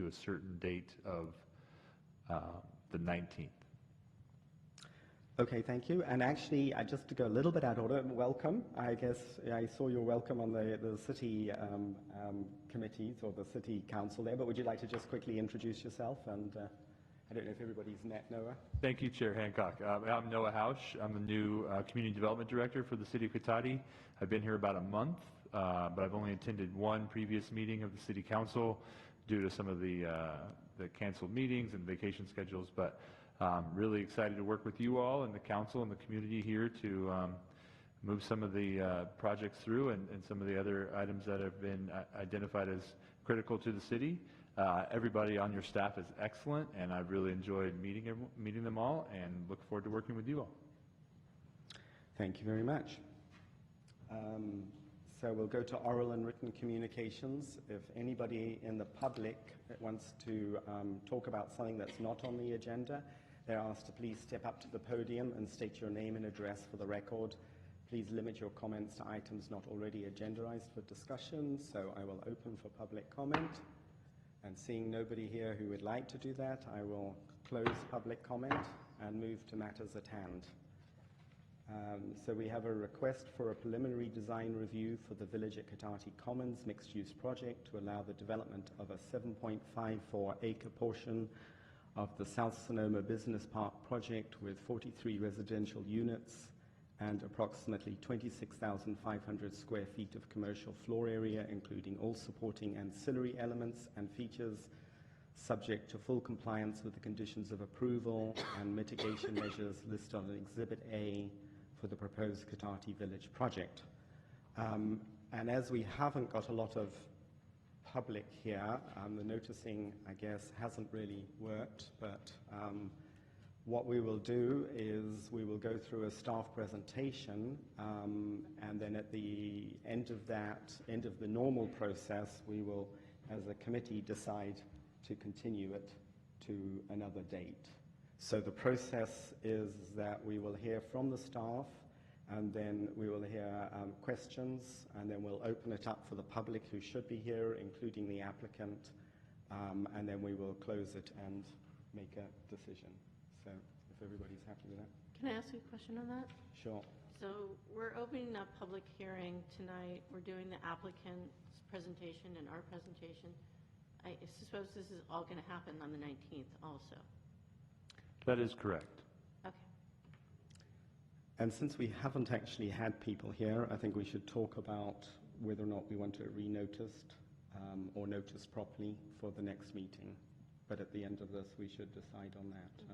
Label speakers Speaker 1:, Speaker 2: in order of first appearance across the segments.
Speaker 1: to a certain date of the 19th.
Speaker 2: Okay, thank you. And actually, just to go a little bit out of order, welcome. I guess I saw your welcome on the city committees or the city council there, but would you like to just quickly introduce yourself? And I don't know if everybody's met Noah.
Speaker 1: Thank you, Chair Hancock. I'm Noah Hausch. I'm the new Community Development Director for the City of Cotati. I've been here about a month, but I've only attended one previous meeting of the City Council due to some of the canceled meetings and vacation schedules, but really excited to work with you all and the council and the community here to move some of the projects through and some of the other items that have been identified as critical to the city. Everybody on your staff is excellent, and I've really enjoyed meeting them all and look forward to working with you all.
Speaker 2: Thank you very much. So we'll go to oral and written communications. If anybody in the public wants to talk about something that's not on the agenda, they're asked to please step up to the podium and state your name and address for the record. Please limit your comments to items not already agendized for discussion. So I will open for public comment. And seeing nobody here who would like to do that, I will close public comment and move to matters at hand. So we have a request for a preliminary design review for the Village at Cotati Commons mixed-use project to allow the development of a 7.54-acre portion of the South Sonoma Business Park project with 43 residential units and approximately 26,500 square feet of commercial floor area, including all supporting ancillary elements and features, subject to full compliance with the conditions of approval and mitigation measures listed on Exhibit A for the proposed Cotati Village project. And as we haven't got a lot of public here, the noticing, I guess, hasn't really worked, but what we will do is we will go through a staff presentation, and then at the end of the normal process, we will, as a committee, decide to continue it to another date. So the process is that we will hear from the staff, and then we will hear questions, and then we'll open it up for the public who should be here, including the applicant, and then we will close it and make a decision. So if everybody's happy with that.
Speaker 3: Can I ask you a question on that?
Speaker 2: Sure.
Speaker 3: So we're opening a public hearing tonight. We're doing the applicant's presentation and our presentation. I suppose this is all going to happen on the 19th also.
Speaker 1: That is correct.
Speaker 3: Okay.
Speaker 2: And since we haven't actually had people here, I think we should talk about whether or not we want it re-noticed or noticed properly for the next meeting. But at the end of this, we should decide on that.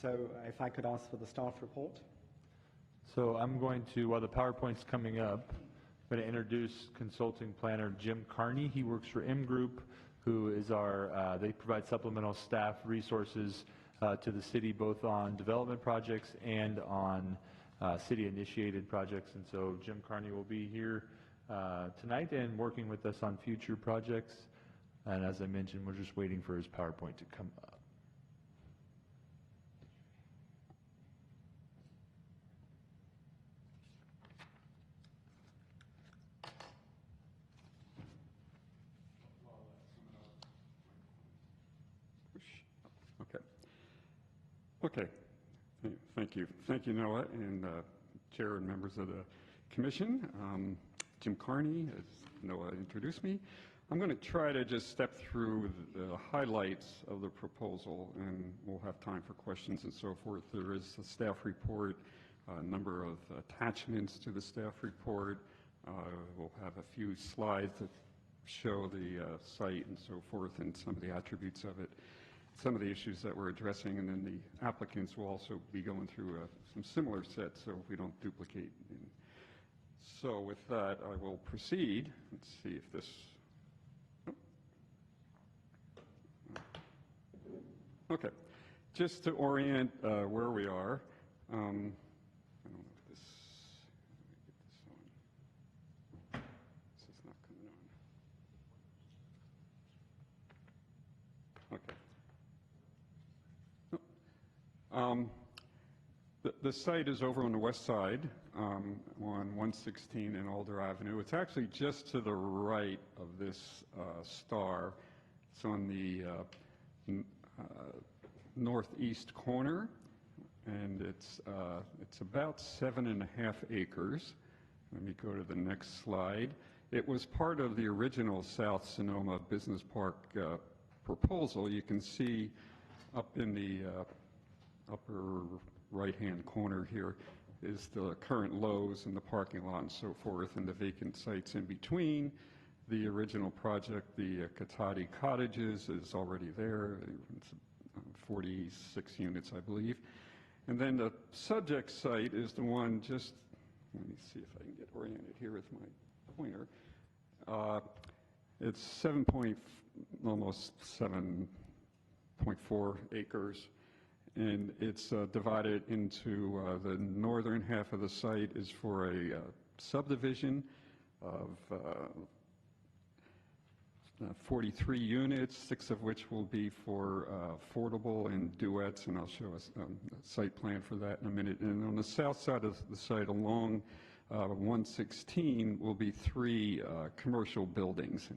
Speaker 2: So if I could ask for the staff report.
Speaker 1: So I'm going to, while the PowerPoint's coming up, I'm going to introduce consulting planner Jim Carney. He works for M Group, who is they provide supplemental staff resources to the city, both on development projects and on city-initiated projects. And so Jim Carney will be here tonight and working with us on future projects. And as I mentioned, we're just waiting for his PowerPoint to come up.
Speaker 4: Okay. Thank you. Thank you, Noah, and Chair and members of the Commission. Jim Carney, as Noah introduced me. I'm going to try to just step through the highlights of the proposal, and we'll have time for questions and so forth. There is a staff report, a number of attachments to the staff report. We'll have a few slides that show the site and so forth and some of the attributes of it, some of the issues that we're addressing, and then the applicants will also be going through some similar sets so we don't duplicate. So with that, I will proceed. Let's see if this... Okay, just to orient where we are, I don't know if this, let me get this on. This is not coming on. Okay. The site is over on the west side on 116 and Alder Avenue. It's actually just to the right of this star. It's on the northeast corner, and it's about 7.5 acres. Let me go to the next slide. It was part of the original South Sonoma Business Park proposal. You can see up in the upper right-hand corner here is the current Lowe's and the parking lot and so forth, and the vacant sites in between. The original project, the Katati Cottages, is already there. It's 46 units, I believe. And then the subject site is the one just, let me see if I can get oriented here with my pointer. It's almost 7.4 acres, and it's divided into the northern half of the site is for a subdivision of 43 units, 6 of which will be for affordable and duets, and I'll show us a site plan for that in a minute. And on the south side of the site along 116 will be 3 commercial buildings.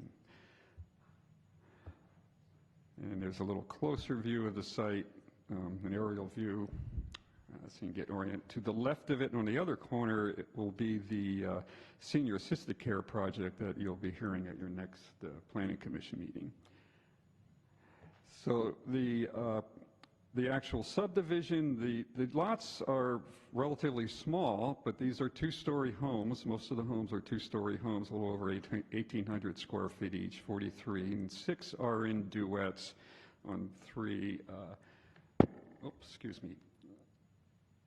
Speaker 4: And there's a little closer view of the site, an aerial view, so you can get oriented. To the left of it, on the other corner, it will be the Senior Assisted Care project that you'll be hearing at your next Planning Commission meeting. So the actual subdivision, the lots are relatively small, but these are 2-story homes. Most of the homes are 2-story homes, a little over 1,800 square feet each, 43, and 6 are in duets on 3, excuse me.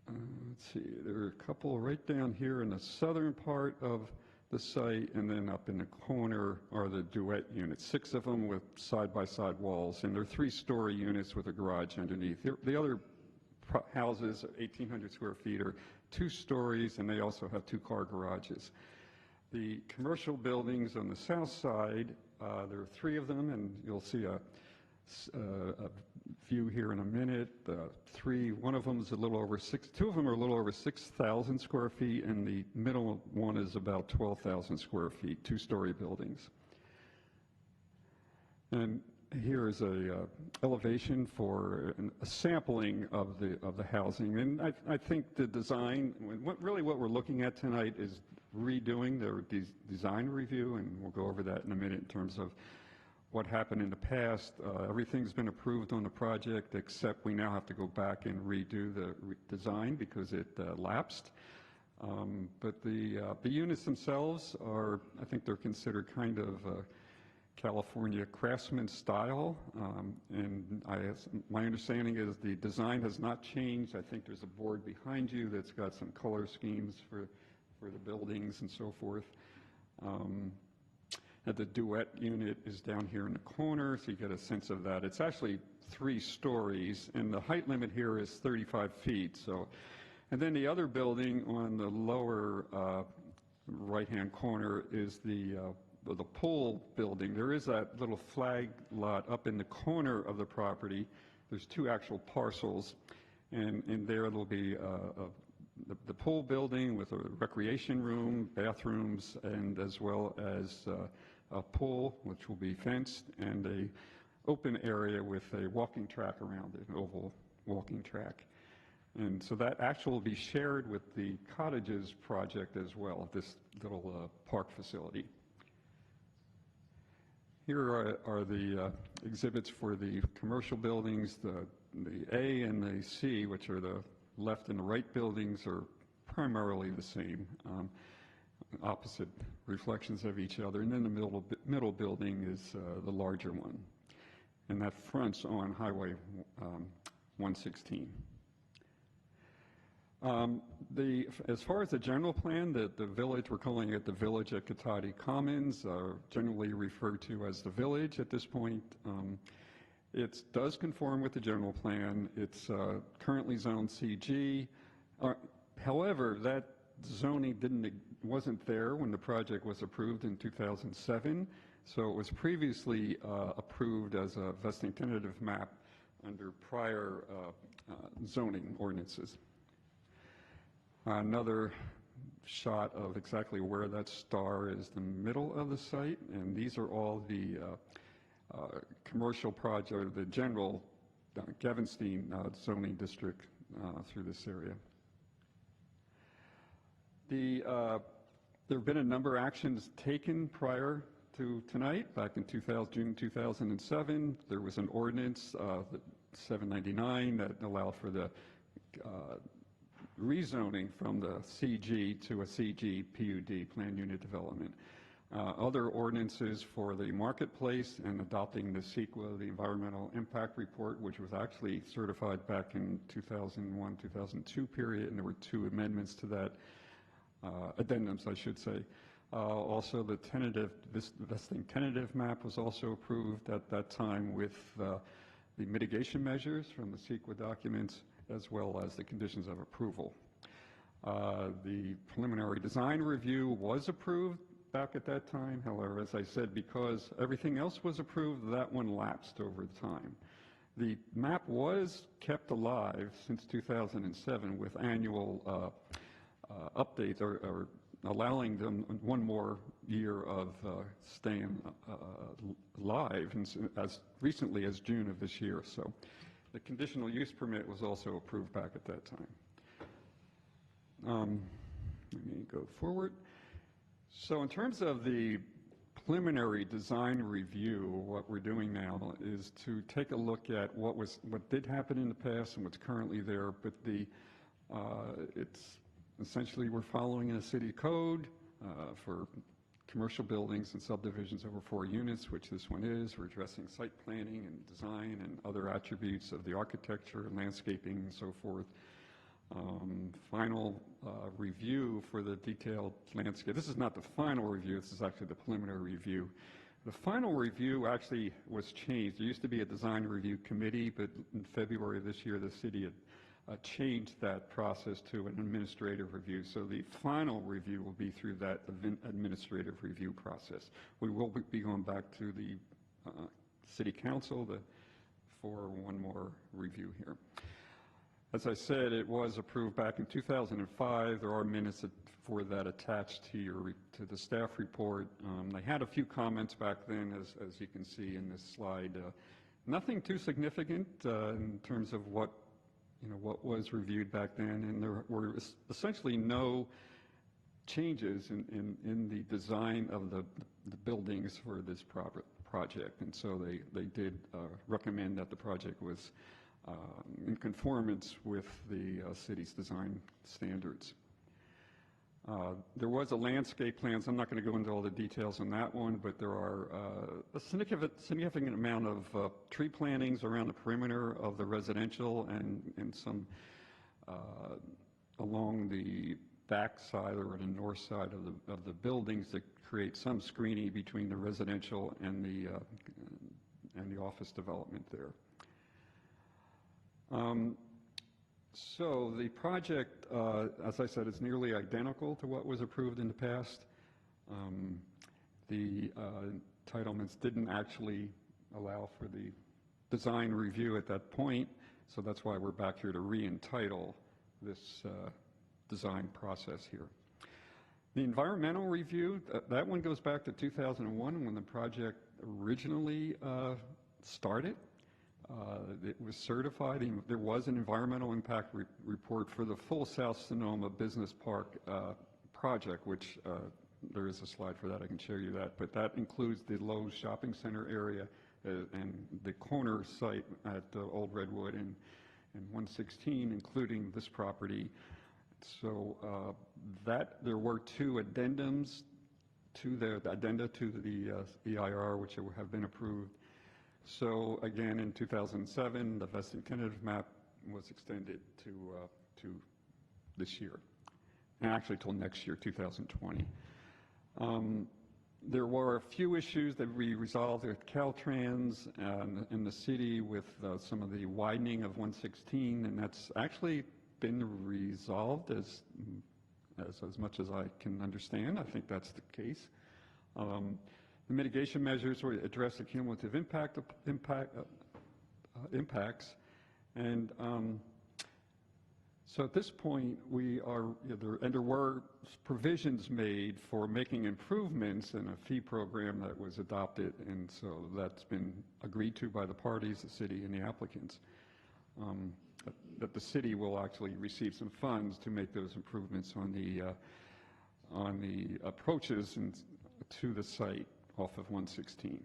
Speaker 4: Let's see, there are a couple right down here in the southern part of the site, and then up in the corner are the duet units, 6 of them with side-by-side walls, and they're 3-story units with a garage underneath. The other houses, 1,800 square feet, are 2 stories, and they also have 2-car garages. The commercial buildings on the south side, there are 3 of them, and you'll see a view here in a minute. 2 of them are a little over 6,000 square feet, and the middle one is about 12,000 square feet, 2-story buildings. And here is a elevation for a sampling of the housing. And I think the design, what we're looking at tonight is redoing the design review, and we'll go over that in a minute in terms of what happened in the past. Everything's been approved on the project, except we now have to go back and redo the design because it lapsed. But the units themselves are, I think they're considered kind of California craftsman style. And my understanding is the design has not changed. I think there's a board behind you that's got some color schemes for the buildings and so forth. The duet unit is down here in the corner, so you get a sense of that. It's actually 3 stories, and the height limit here is 35 feet. So, and then the other building on the lower right-hand corner is the pool building. There is that little flag lot up in the corner of the property. There's 2 actual parcels, and there will be the pool building with a recreation room, bathrooms, and as well as a pool, which will be fenced, and a open area with a walking track around it, an oval walking track. And so that actually will be shared with the cottages project as well, this little park facility. Here are the exhibits for the commercial buildings. The A and the C, which are the left and the right buildings, are primarily the same, opposite reflections of each other. And then the middle building is the larger one, and that fronts on Highway 116. As far as the general plan, the village, we're calling it the Village at Katati Commons, generally referred to as the village at this point. It does conform with the general plan. It's currently zoned CG. However, that zoning wasn't there when the project was approved in 2007, so it was previously approved as a vesting tentative map under prior zoning ordinances. Another shot of exactly where that star is, the middle of the site, and these are all the commercial project, the general Gavenstein zoning district through this area. There have been a number of actions taken prior to tonight. Back in June 2007, there was an ordinance, 799, that allowed for the rezoning from the CG to a CG PUD, Planned Unit Development. Other ordinances for the marketplace and adopting the CEQA, the Environmental Impact Report, which was actually certified back in 2001-2002 period, and there were 2 amendments to that, addendums, I should say. Also, the vesting tentative map was also approved at that time with the mitigation measures from the CEQA documents, as well as the conditions of approval. The preliminary design review was approved back at that time. However, as I said, because everything else was approved, that one lapsed over time. The map was kept alive since 2007 with annual updates or allowing them one more year of staying live, and as recently as June of this year. So the conditional use permit was also approved back at that time. Let me go forward. So in terms of the preliminary design review, what we're doing now is to take a look at what did happen in the past and what's currently there, but it's essentially we're following a city code for commercial buildings and subdivisions over 4 units, which this one is. We're addressing site planning and design and other attributes of the architecture, landscaping, and so forth. Final review for the detailed landscape. This is not the final review, this is actually the preliminary review. The final review actually was changed. There used to be a design review committee, but in February of this year, the city had changed that process to an administrative review. So the final review will be through that administrative review process. We will be going back to the city council for one more review here. As I said, it was approved back in 2005. There are minutes for that attached to the staff report. They had a few comments back then, as you can see in this slide. Nothing too significant in terms of what was reviewed back then, and there were essentially no changes in the design of the buildings for this project, and so they did recommend that the project was in conformance with the city's design standards. There was a landscape plan, so I'm not going to go into all the details on that one, but there are a significant amount of tree plantings around the perimeter of the residential and some along the back side or the north side of the buildings that create some screening between the residential and the office development there. So the project, as I said, is nearly identical to what was approved in the past. The entitlements didn't actually allow for the design review at that point, so that's why we're back here to re-entitle this design process here. The environmental review, that one goes back to 2001 when the project originally started. It was certified. There was an environmental impact report for the full South Sonoma Business Park project, which there is a slide for that. I can show you that. But that includes the Lowe's shopping center area and the corner site at Old Redwood and 116, including this property. So there were 2 addendums to the addenda to the EIR, which have been approved. So again, in 2007, the vesting tentative map was extended to this year, and actually till next year, 2020. There were a few issues that we resolved with Caltrans in the city with some of the widening of 116, and that's actually been resolved as much as I can understand. I think that's the case. The mitigation measures will address the cumulative impacts, and So at this point, there were provisions made for making improvements in a fee program that was adopted, and so that's been agreed to by the parties, the city and the applicants, that the city will actually receive some funds to make those improvements on the approaches to the site off of 116.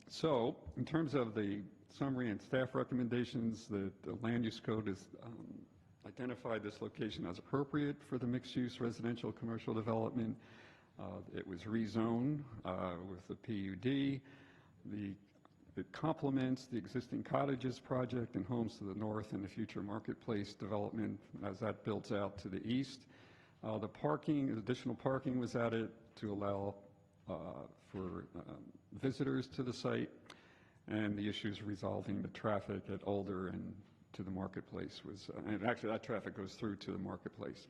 Speaker 4: So in terms of the summary and staff recommendations, the land use code has identified this location as appropriate for the mixed-use residential commercial development. It was rezoned with the PUD. It complements the existing cottages project and homes to the north and the future marketplace development as that builds out to the east. Additional parking was added to allow for visitors to the site, and the issues resolving the traffic at Older and to the marketplace and actually that traffic goes through to the marketplace.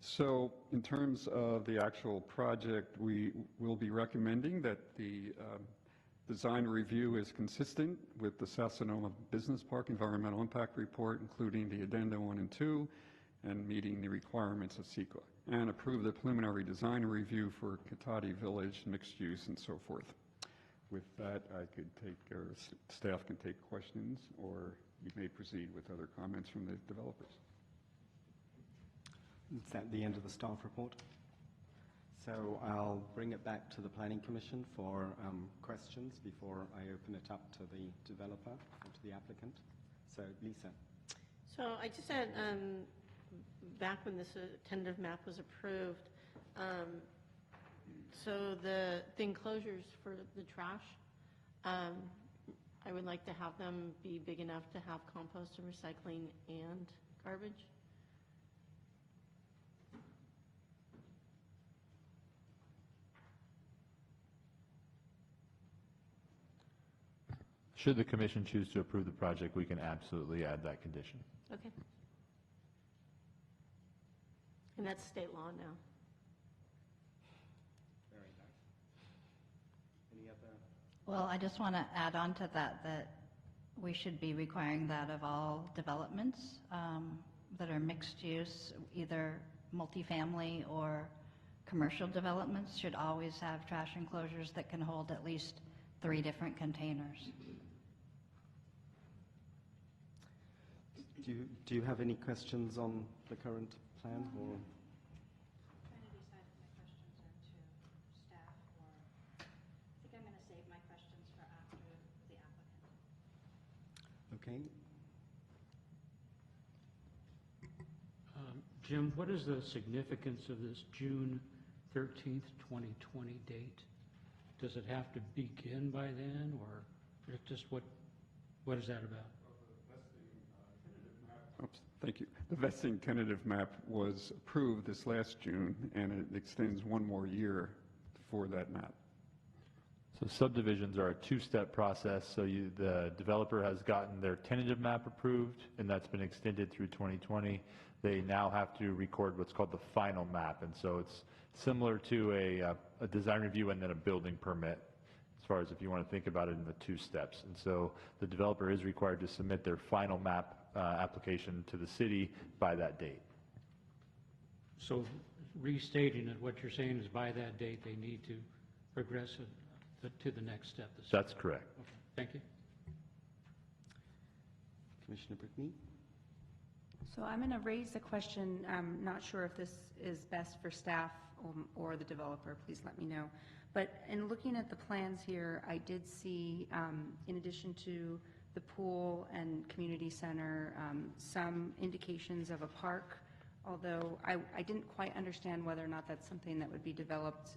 Speaker 4: So in terms of the actual project, we will be recommending that the design review is consistent with the South Sonoma Business Park Environmental Impact Report, including the Addenda 1 and 2, and meeting the requirements of CEQA, and approve the preliminary design review for Cotati Village, mixed use, and so forth. With that, staff can take questions, or you may proceed with other comments from the developers.
Speaker 2: Is that the end of the staff report? So I'll bring it back to the Planning Commission for questions before I open it up to the developer or to the applicant. So Lisa.
Speaker 3: So I just had, back when this tentative map was approved, so the enclosures for the trash, I would like to have them be big enough to have compost and recycling and garbage.
Speaker 1: Should the commission choose to approve the project, we can absolutely add that condition.
Speaker 3: Okay. And that's state law now.
Speaker 2: Very nice. Any other?
Speaker 5: Well, I just want to add on to that, that we should be requiring that of all developments that are mixed use, either multifamily or commercial developments should always have trash enclosures that can hold at least 3 different containers.
Speaker 2: Do you have any questions on the current plan? Or?
Speaker 6: Trying to decide if my questions are to staff or I think I'm going to save my questions for after the applicant.
Speaker 2: Okay.
Speaker 7: Jim, what is the significance of this June 13th, 2020 date? Does it have to begin by then, or just what is that about?
Speaker 4: Oops, thank you. The vesting tentative map was approved this last June, and it extends 1 more year for that map.
Speaker 1: So subdivisions are a 2-step process. So the developer has gotten their tentative map approved, and that's been extended through 2020. They now have to record what's called the final map, and so it's similar to a design review and then a building permit, as far as if you want to think about it in the 2 steps. And so the developer is required to submit their final map application to the city by that date.
Speaker 7: So restating it, what you're saying is by that date they need to progress it to the next step.
Speaker 1: That's correct.
Speaker 7: Okay. Thank you.
Speaker 2: Commissioner Brickney?
Speaker 8: So I'm going to raise a question. I'm not sure if this is best for staff or the developer. Please let me know. But in looking at the plans here, I did see, in addition to the pool and community center, some indications of a park, although I didn't quite understand whether or not that's something that would be developed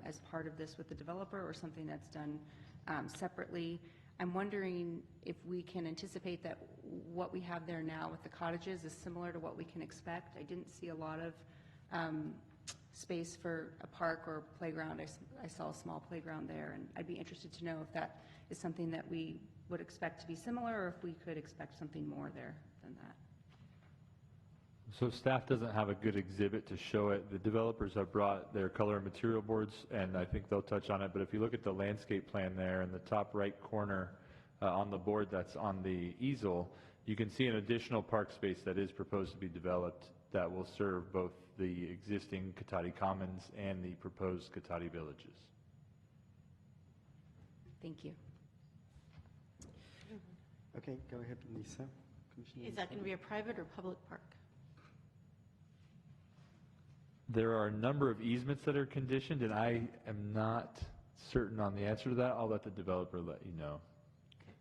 Speaker 8: as part of this with the developer or something that's done separately. I'm wondering if we can anticipate that what we have there now with the cottages is similar to what we can expect. I didn't see a lot of space for a park or playground. I saw a small playground there, and I'd be interested to know if that is something that we would expect to be similar, or if we could expect something more there than that.
Speaker 1: So staff doesn't have a good exhibit to show it. The developers have brought their color and material boards, and I think they'll touch on it. But if you look at the landscape plan there in the top right corner on the board that's on the easel, you can see an additional park space that is proposed to be developed that will serve both the existing Cotati Commons and the proposed Cotati Villages.
Speaker 8: Thank you.
Speaker 2: Okay, go ahead, Lisa. Commissioner
Speaker 3: Is that
Speaker 2: Lisa?
Speaker 3: going to be a private or public park?
Speaker 1: There are a number of easements that are conditioned, and I am not certain on the answer to that. I'll let the developer let you know.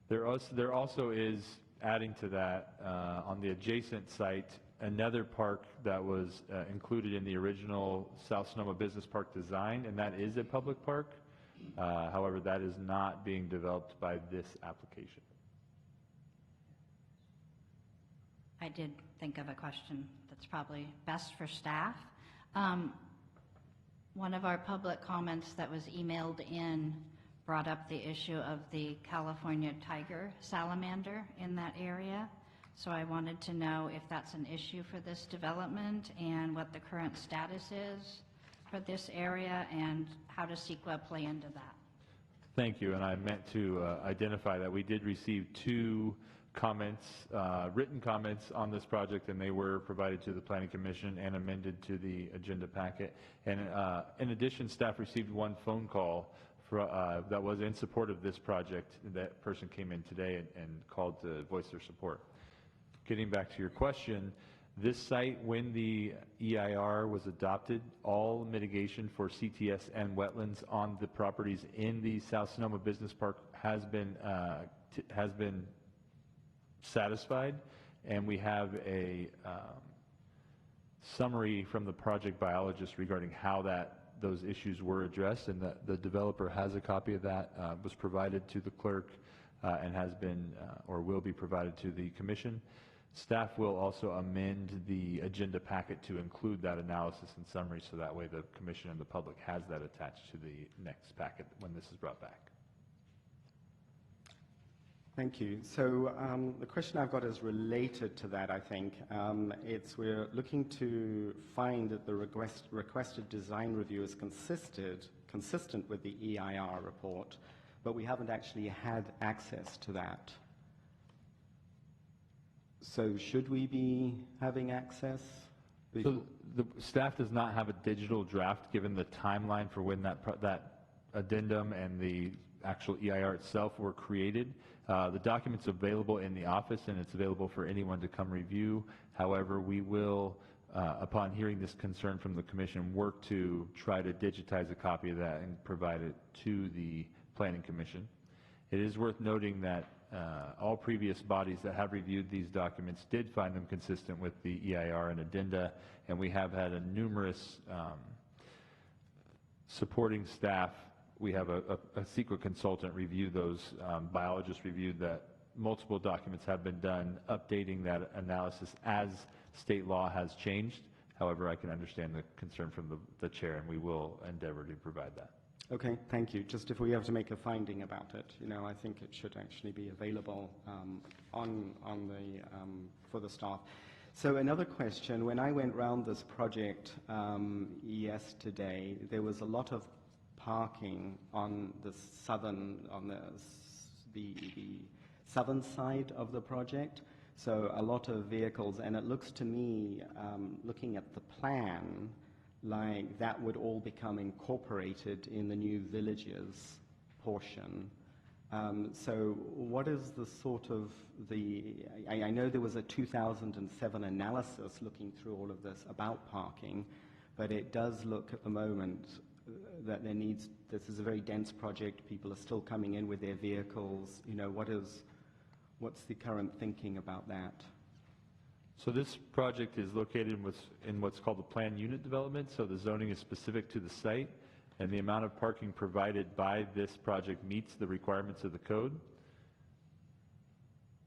Speaker 1: There also is, adding to that, on the adjacent site, another park that was included in the original South Sonoma Business Park design, and that is a public park. However, that is not being developed by this application.
Speaker 5: I did think of a question that's probably best for staff. One of our public comments that was emailed in brought up the issue of the California tiger salamander in that area. So I wanted to know if that's an issue for this development and what the current status is for this area and how does CEQA play into that?
Speaker 1: Thank you, and I meant to identify that we did receive 2 comments, written comments on this project, and they were provided to the Planning Commission and amended to the agenda packet. And in addition, staff received 1 phone call that was in support of this project. That person came in today and called to voice their support. Getting back to your question, this site, when the EIR was adopted, all mitigation for CTS and wetlands on the properties in the South Sonoma Business Park has been satisfied, and we have a summary from the project biologist regarding how those issues were addressed, and the developer has a copy of that, was provided to the clerk, and has been or will be provided to the commission. Staff will also amend the agenda packet to include that analysis and summary, so that way the commission and the public has that attached to the next packet when this is brought back.
Speaker 2: Thank you. So the question I've got is related to that, I think. We're looking to find that the requested design review is consistent with the EIR report, but we haven't actually had access to that. So should we be having access?
Speaker 1: So the staff does not have a digital draft, given the timeline for when that addendum and the actual EIR itself were created. The document's available in the office, and it's available for anyone to come review. However, we will, upon hearing this concern from the commission, work to try to digitize a copy of that and provide it to the Planning Commission. It is worth noting that all previous bodies that have reviewed these documents did find them consistent with the EIR and addenda, and we have had numerous supporting staff. We have a CEQA consultant review those. Biologists reviewed that. Multiple documents have been done updating that analysis as state law has changed. However, I can understand the concern from the chair, and we will endeavor to provide that.
Speaker 2: Okay, thank you. Just if we have to make a finding about it, I think it should actually be available for the staff. So another question, when I went round this project yesterday, there was a lot of parking on the southern side of the project. So a lot of vehicles, and it looks to me, looking at the plan, like that would all become incorporated in the new villages portion. So what is the sort of I know there was a 2007 analysis looking through all of this about parking, but it does look at the moment that this is a very dense project. People are still coming in with their vehicles. What's the current thinking about that?
Speaker 1: So this project is located in what's called the planned unit development, so the zoning is specific to the site, and the amount of parking provided by this project meets the requirements of the code.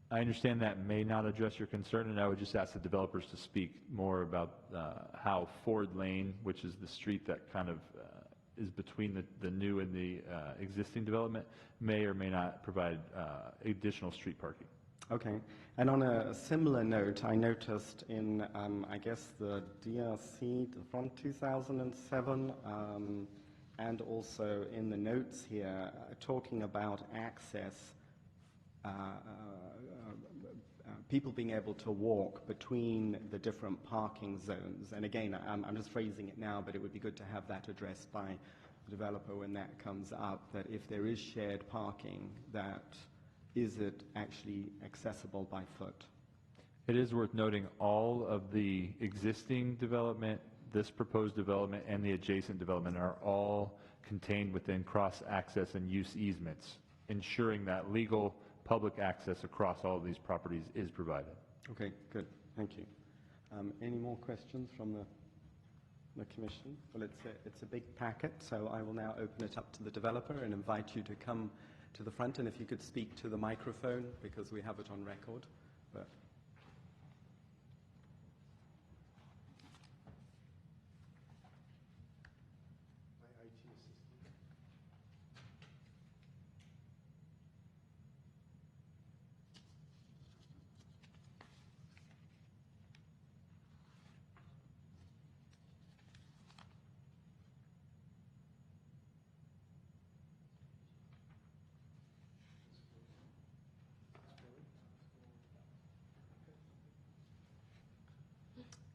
Speaker 1: I understand that may not address your concern, and I would just ask the developers to speak more about how Ford Lane, which is the street that kind of is between the new and the existing development, may or may not provide additional street parking.
Speaker 2: Okay. And on a similar note, I noticed in, I guess, the DRC from 2007, and also in the notes here, talking about access people being able to walk between the different parking zones. And again, I'm just phrasing it now, but it would be good to have that addressed by the developer when that comes up, that if there is shared parking, that is it actually accessible by foot?
Speaker 1: It is worth noting all of the existing development, this proposed development, and the adjacent development are all contained within cross-access and use easements, ensuring that legal public access across all of these properties is provided.
Speaker 2: Okay, good. Thank you. Any more questions from the commission? Well, it's a big packet, so I will now open it up to the developer and invite you to come to the front, and if you could speak to the microphone, because we have it on record. But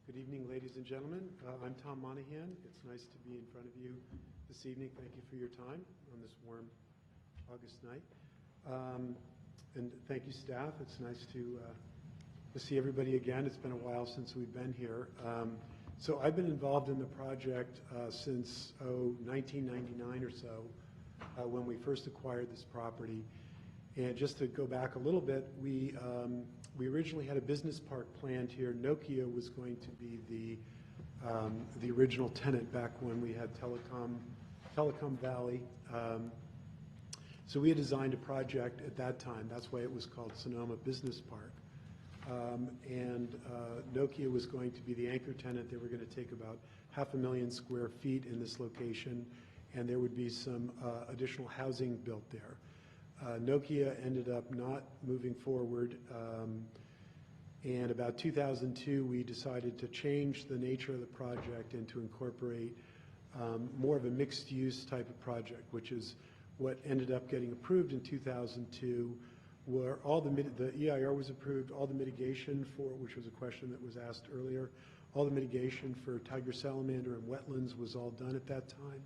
Speaker 9: Good evening, ladies and gentlemen. I'm Tom Monahan. It's nice to be in front of you this evening. Thank you for your time on this warm August night. And thank you, staff. It's nice to see everybody again. It's been a while since we've been here. So I've been involved in the project since 1999 or so, when we first acquired this property. And just to go back a little bit, we originally had a business park planned here. Nokia was going to be the original tenant back when we had Telecom Valley. So we had designed a project at that time. That's why it was called Sonoma Business Park. And Nokia was going to be the anchor tenant. They were going to take about 500,000 square feet in this location, and there would be some additional housing built there. Nokia ended up not moving forward, and about 2002 we decided to change the nature of the project and to incorporate more of a mixed-use type of project, which is what ended up getting approved in 2002, where all the EIR was approved, all the mitigation for, which was a question that was asked earlier, all the mitigation for tiger salamander and wetlands was all done at that time.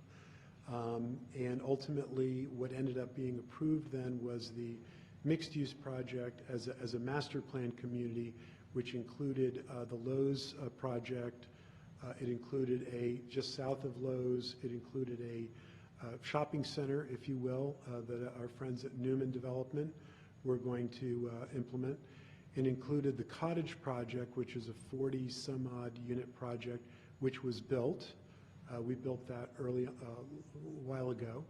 Speaker 9: And ultimately, what ended up being approved then was the mixed-use project as a master plan community, which included the Lowe's project. It included just south of Lowe's. It included a shopping center, if you will, that our friends at Newman Development were going to implement. It included the cottage project, which is a 40-some-odd unit project, which was built. We built that a while ago.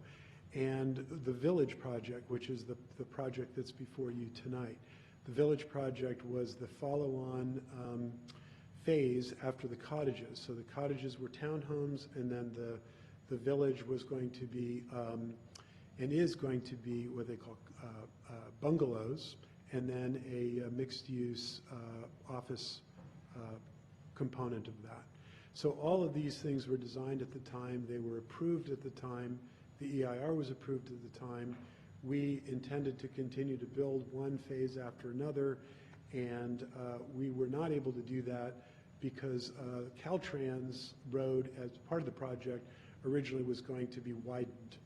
Speaker 9: And the Village project, which is the project that's before you tonight. The Village project was the follow-on phase after the cottages. So the cottages were townhomes, and then the Village was going to be, and is going to be what they call bungalows, and then a mixed-use office component of that. So all of these things were designed at the time. They were approved at the time. The EIR was approved at the time. We intended to continue to build one phase after another, and we were not able to do that because Caltrans Road, as part of the project, originally was going to be widened.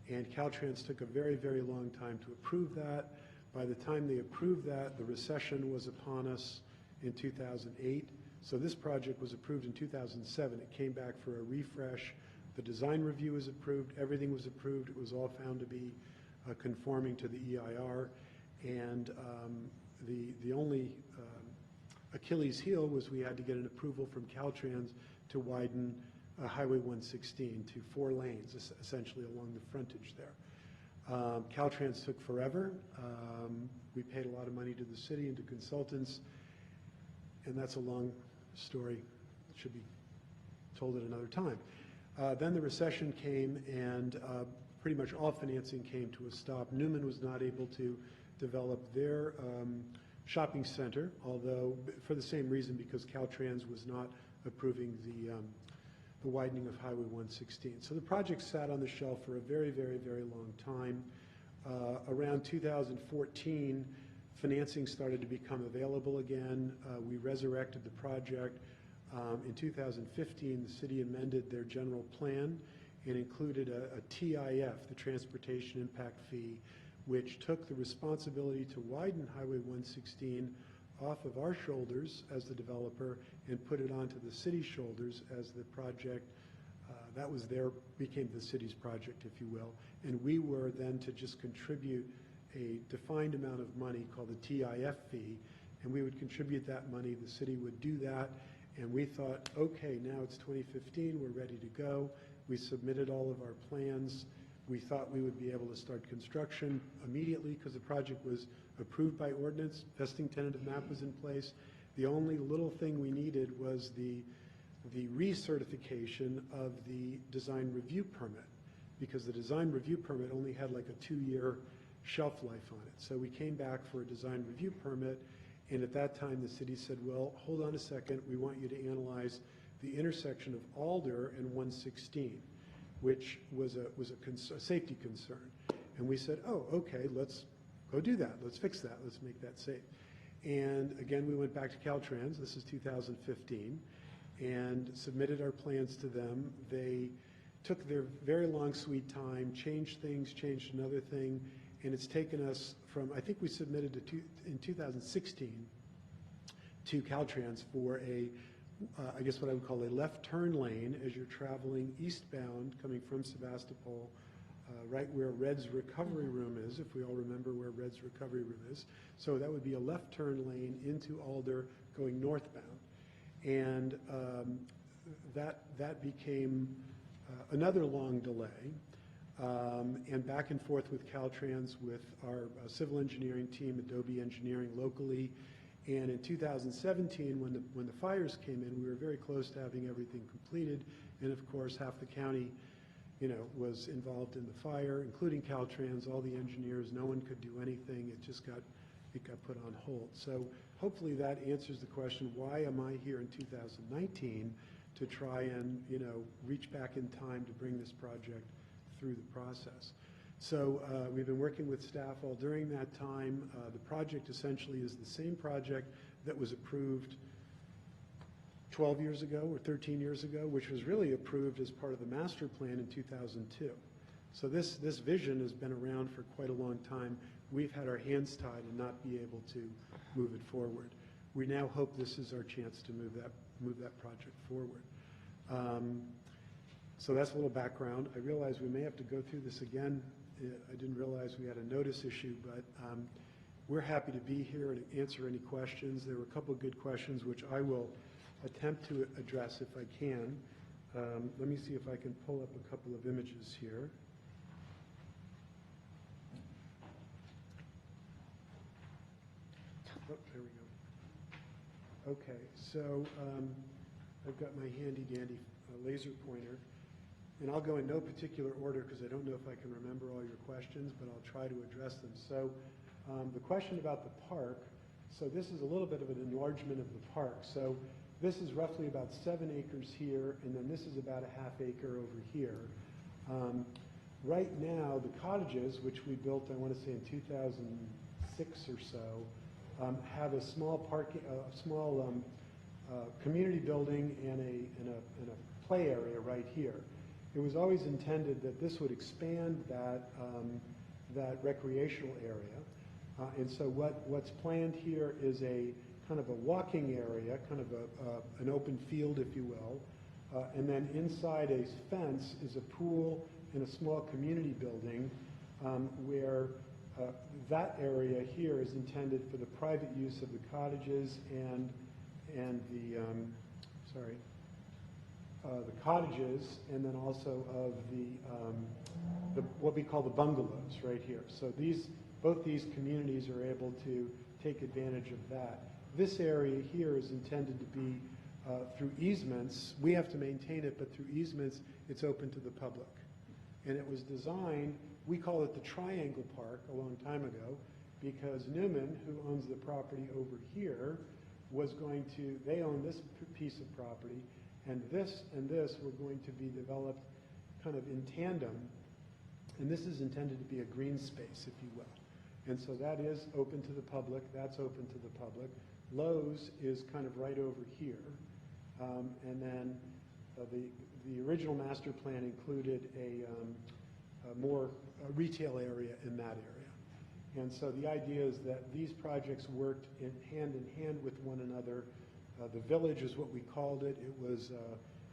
Speaker 9: And Caltrans took a very, very long time to approve that. By the time they approved that, the recession was upon us in 2008. So this project was approved in 2007. It came back for a refresh. The design review was approved. Everything was approved. It was all found to be conforming to the EIR. And the only Achilles heel was we had to get an approval from Caltrans to widen Highway 116 to 4 lanes, essentially along the frontage there. Caltrans took forever. We paid a lot of money to the city and to consultants, and that's a long story that should be told at another time. Then the recession came, and pretty much all financing came to a stop. Newman was not able to develop their shopping center, although for the same reason, because Caltrans was not approving the widening of Highway 116. So the project sat on the shelf for a very, very, very long time. Around 2014, financing started to become available again. We resurrected the project. In 2015, the city amended their general plan and included a TIF, the Transportation Impact Fee, which took the responsibility to widen Highway 116 off of our shoulders as the developer and put it onto the city's shoulders as the project. That was became the city's project, if you will. And we were then to just contribute a defined amount of money called the TIF fee, and we would contribute that money. The city would do that, and we thought, okay, now it's 2015, we're ready to go. We submitted all of our plans. We thought we would be able to start construction immediately because the project was approved by ordinance. Vesting tentative map was in place. The only little thing we needed was the recertification of the design review permit, because the design review permit only had like a 2-year shelf life on it. So we came back for a design review permit, and at that time the city said, well, hold on a second, we want you to analyze the intersection of Alder and 116, which was a safety concern. And we said, oh, okay, let's go do that. Let's fix that. Let's make that safe. And again, we went back to Caltrans, this is 2015, and submitted our plans to them. They took their very long, sweet time, changed things, changed another thing, and it's taken us from, I think we submitted in 2016 to Caltrans for I guess what I would call a left turn lane as you're traveling eastbound coming from Sebastopol, right where Red's Recovery Room is, if we all remember where Red's Recovery Room is. So that would be a left turn lane into Alder going northbound. And that became another long delay, and back and forth with Caltrans, with our civil engineering team, Adobe Engineering locally. And in 2017, when the fires came in, we were very close to having everything completed. And of course, half the county, was involved in the fire, including Caltrans, all the engineers. No one could do anything. It got put on hold. So hopefully that answers the question, why am I here in 2019 to try and, reach back in time to bring this project through the process? So we've been working with staff all during that time. The project essentially is the same project that was approved 12 years ago or 13 years ago, which was really approved as part of the master plan in 2002. So this vision has been around for quite a long time. We've had our hands tied and not be able to move it forward. We now hope this is our chance to move that project forward. So that's a little background. I realize we may have to go through this again. I didn't realize we had a notice issue, but we're happy to be here and answer any questions. There were a couple of good questions which I will attempt to address if I can. Let me see if I can pull up a couple of images here. Oh, there we go. Okay, so I've got my handy dandy laser pointer, and I'll go in no particular order because I don't know if I can remember all your questions, but I'll try to address them. So the question about the park, so this is a little bit of an enlargement of the park. So this is roughly about 7 acres here, and then this is about a ½ acre over here. Right now, the cottages, which we built, I want to say in 2006 or so, have a small community building and a play area right here. It was always intended that this would expand that recreational area, and so what's planned here is a kind of a walking area, kind of an open field, if you will, and then inside a fence is a pool and a small community building where that area here is intended for the private use of the cottages and the the cottages, and then also of the what we call the bungalows right here. So both these communities are able to take advantage of that. This area here is intended to be through easements. We have to maintain it, but through easements, it's open to the public. And it was designed, we call it the Triangle Park a long time ago, because Newman, who owns the property over here, was going to, they own this piece of property, and this were going to be developed kind of in tandem, and this is intended to be a green space, if you will. And so that is open to the public, that's open to the public. Lowe's is kind of right over here. And then the original master plan included a more retail area in that area. And so the idea is that these projects worked in hand with one another. The village is what we called it. It was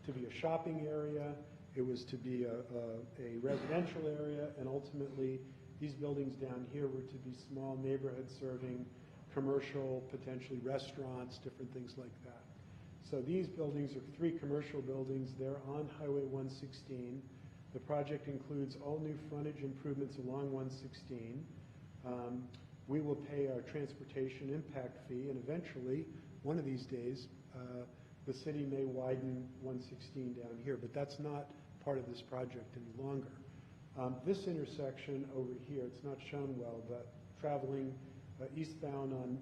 Speaker 9: to be a shopping area, it was to be a residential area, and ultimately these buildings down here were to be small neighborhood serving, commercial, potentially restaurants, different things like that. So these buildings are 3 commercial buildings. They're on Highway 116. The project includes all new frontage improvements along 116. We will pay our transportation impact fee, and eventually, one of these days, the city may widen 116 down here, but that's not part of this project any longer. This intersection over here, it's not shown well, but traveling eastbound on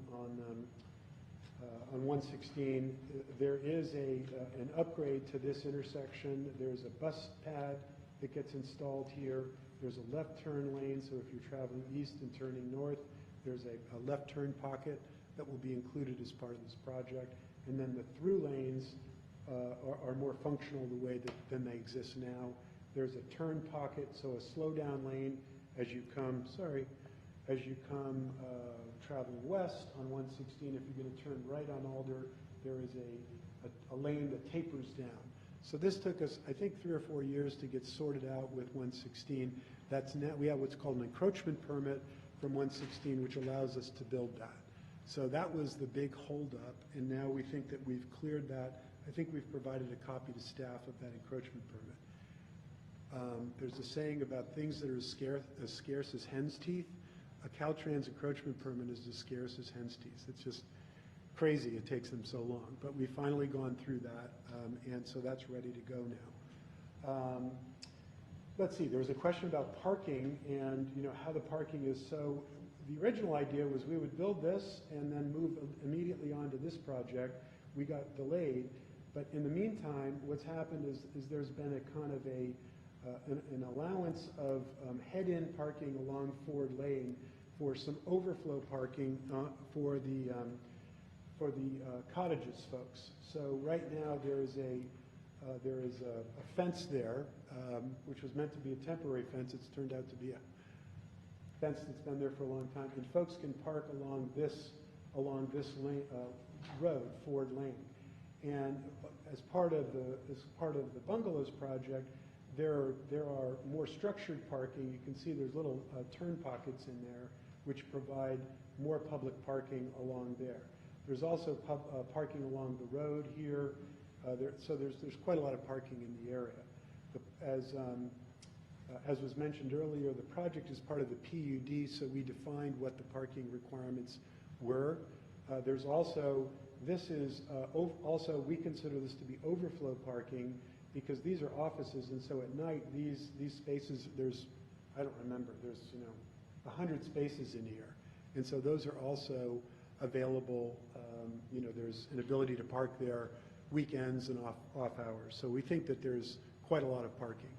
Speaker 9: 116, there is an upgrade to this intersection. There's a bus pad that gets installed here. There's a left turn lane, so if you're traveling east and turning north, there's a left turn pocket that will be included as part of this project. And then the through lanes are more functional the way than they exist now. There's a turn pocket, so a slow down lane as you come, traveling west on 116. If you're going to turn right on Alder, there is a lane that tapers down. So this took us, I think, 3 or 4 years to get sorted out with 116. That's now, we have what's called an encroachment permit from 116, which allows us to build that. So that was the big holdup, and now we think that we've cleared that. I think we've provided a copy to staff of that encroachment permit. There's a saying about things that are as scarce as hen's teeth. A Caltrans encroachment permit is as scarce as hen's teeth. It's just crazy it takes them so long. But we've finally gone through that, and so that's ready to go now. Let's see, there was a question about parking and how the parking is. So the original idea was we would build this and then move immediately on to this project. We got delayed, but in the meantime, what's happened is there's been a kind of an allowance of head-in parking along Ford Lane for some overflow parking for the cottages folks. So right now there is a fence there, which was meant to be a temporary fence. It's turned out to be a fence that's been there for a long time, and folks can park along this lane, road, Ford Lane. And as part of the bungalows project, there are more structured parking. You can see there's little turn pockets in there, which provide more public parking along there. There's also parking along the road here. So there's quite a lot of parking in the area. As was mentioned earlier, the project is part of the PUD, so we defined what the parking requirements were. There's also, we consider this to be overflow parking because these are offices, and so at night, these spaces, I don't remember, there's 100 spaces in here. And so those are also available, there's an ability to park there weekends and off hours. So we think that there's quite a lot of parking.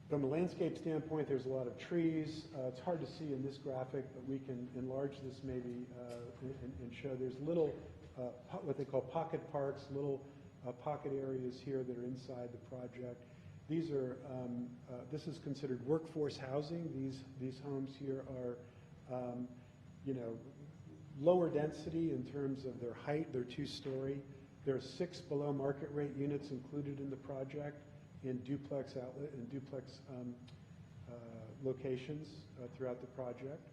Speaker 9: From a landscape standpoint, there's a lot of trees. It's hard to see in this graphic, but we can enlarge this maybe and show there's little, what they call pocket parks, little pocket areas here that are inside the project. These are, this is considered workforce housing. These homes here are, lower density in terms of their height. They're 2-story. There are 6 below market rate units included in the project in duplex outlet and duplex locations throughout the project.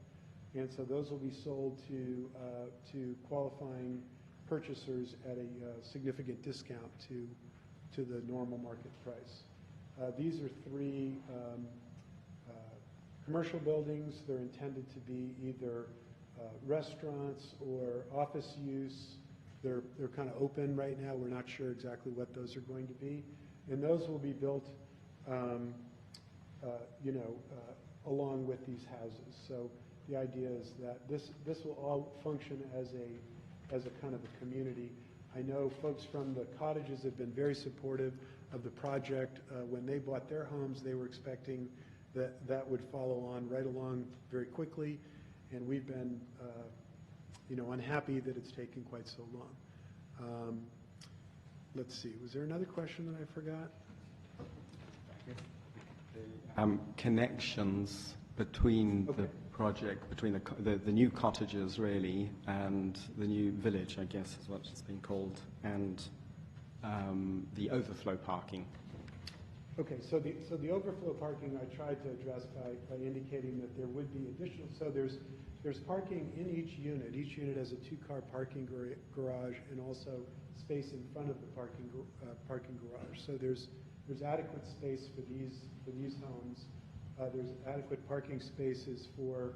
Speaker 9: And so those will be sold to qualifying purchasers at a significant discount to the normal market price. These are 3 commercial buildings. They're intended to be either restaurants or office use. They're kind of open right now. We're not sure exactly what those are going to be. And those will be built, along with these houses. So the idea is that this will all function as a kind of a community. I know folks from the cottages have been very supportive of the project. When they bought their homes, they were expecting that would follow on right along very quickly, and we've been, unhappy that it's taken quite so long. Let's see, was there another question that I forgot?
Speaker 2: Connections between the
Speaker 9: Okay.
Speaker 2: project, between the new cottages really, and the new village, I guess is what it's been called, and the overflow parking.
Speaker 9: Okay, so the overflow parking I tried to address by indicating that there would be additional, so there's parking in each unit. Each unit has a two-car parking garage and also space in front of the parking garage. So there's adequate space for these homes. There's adequate parking spaces for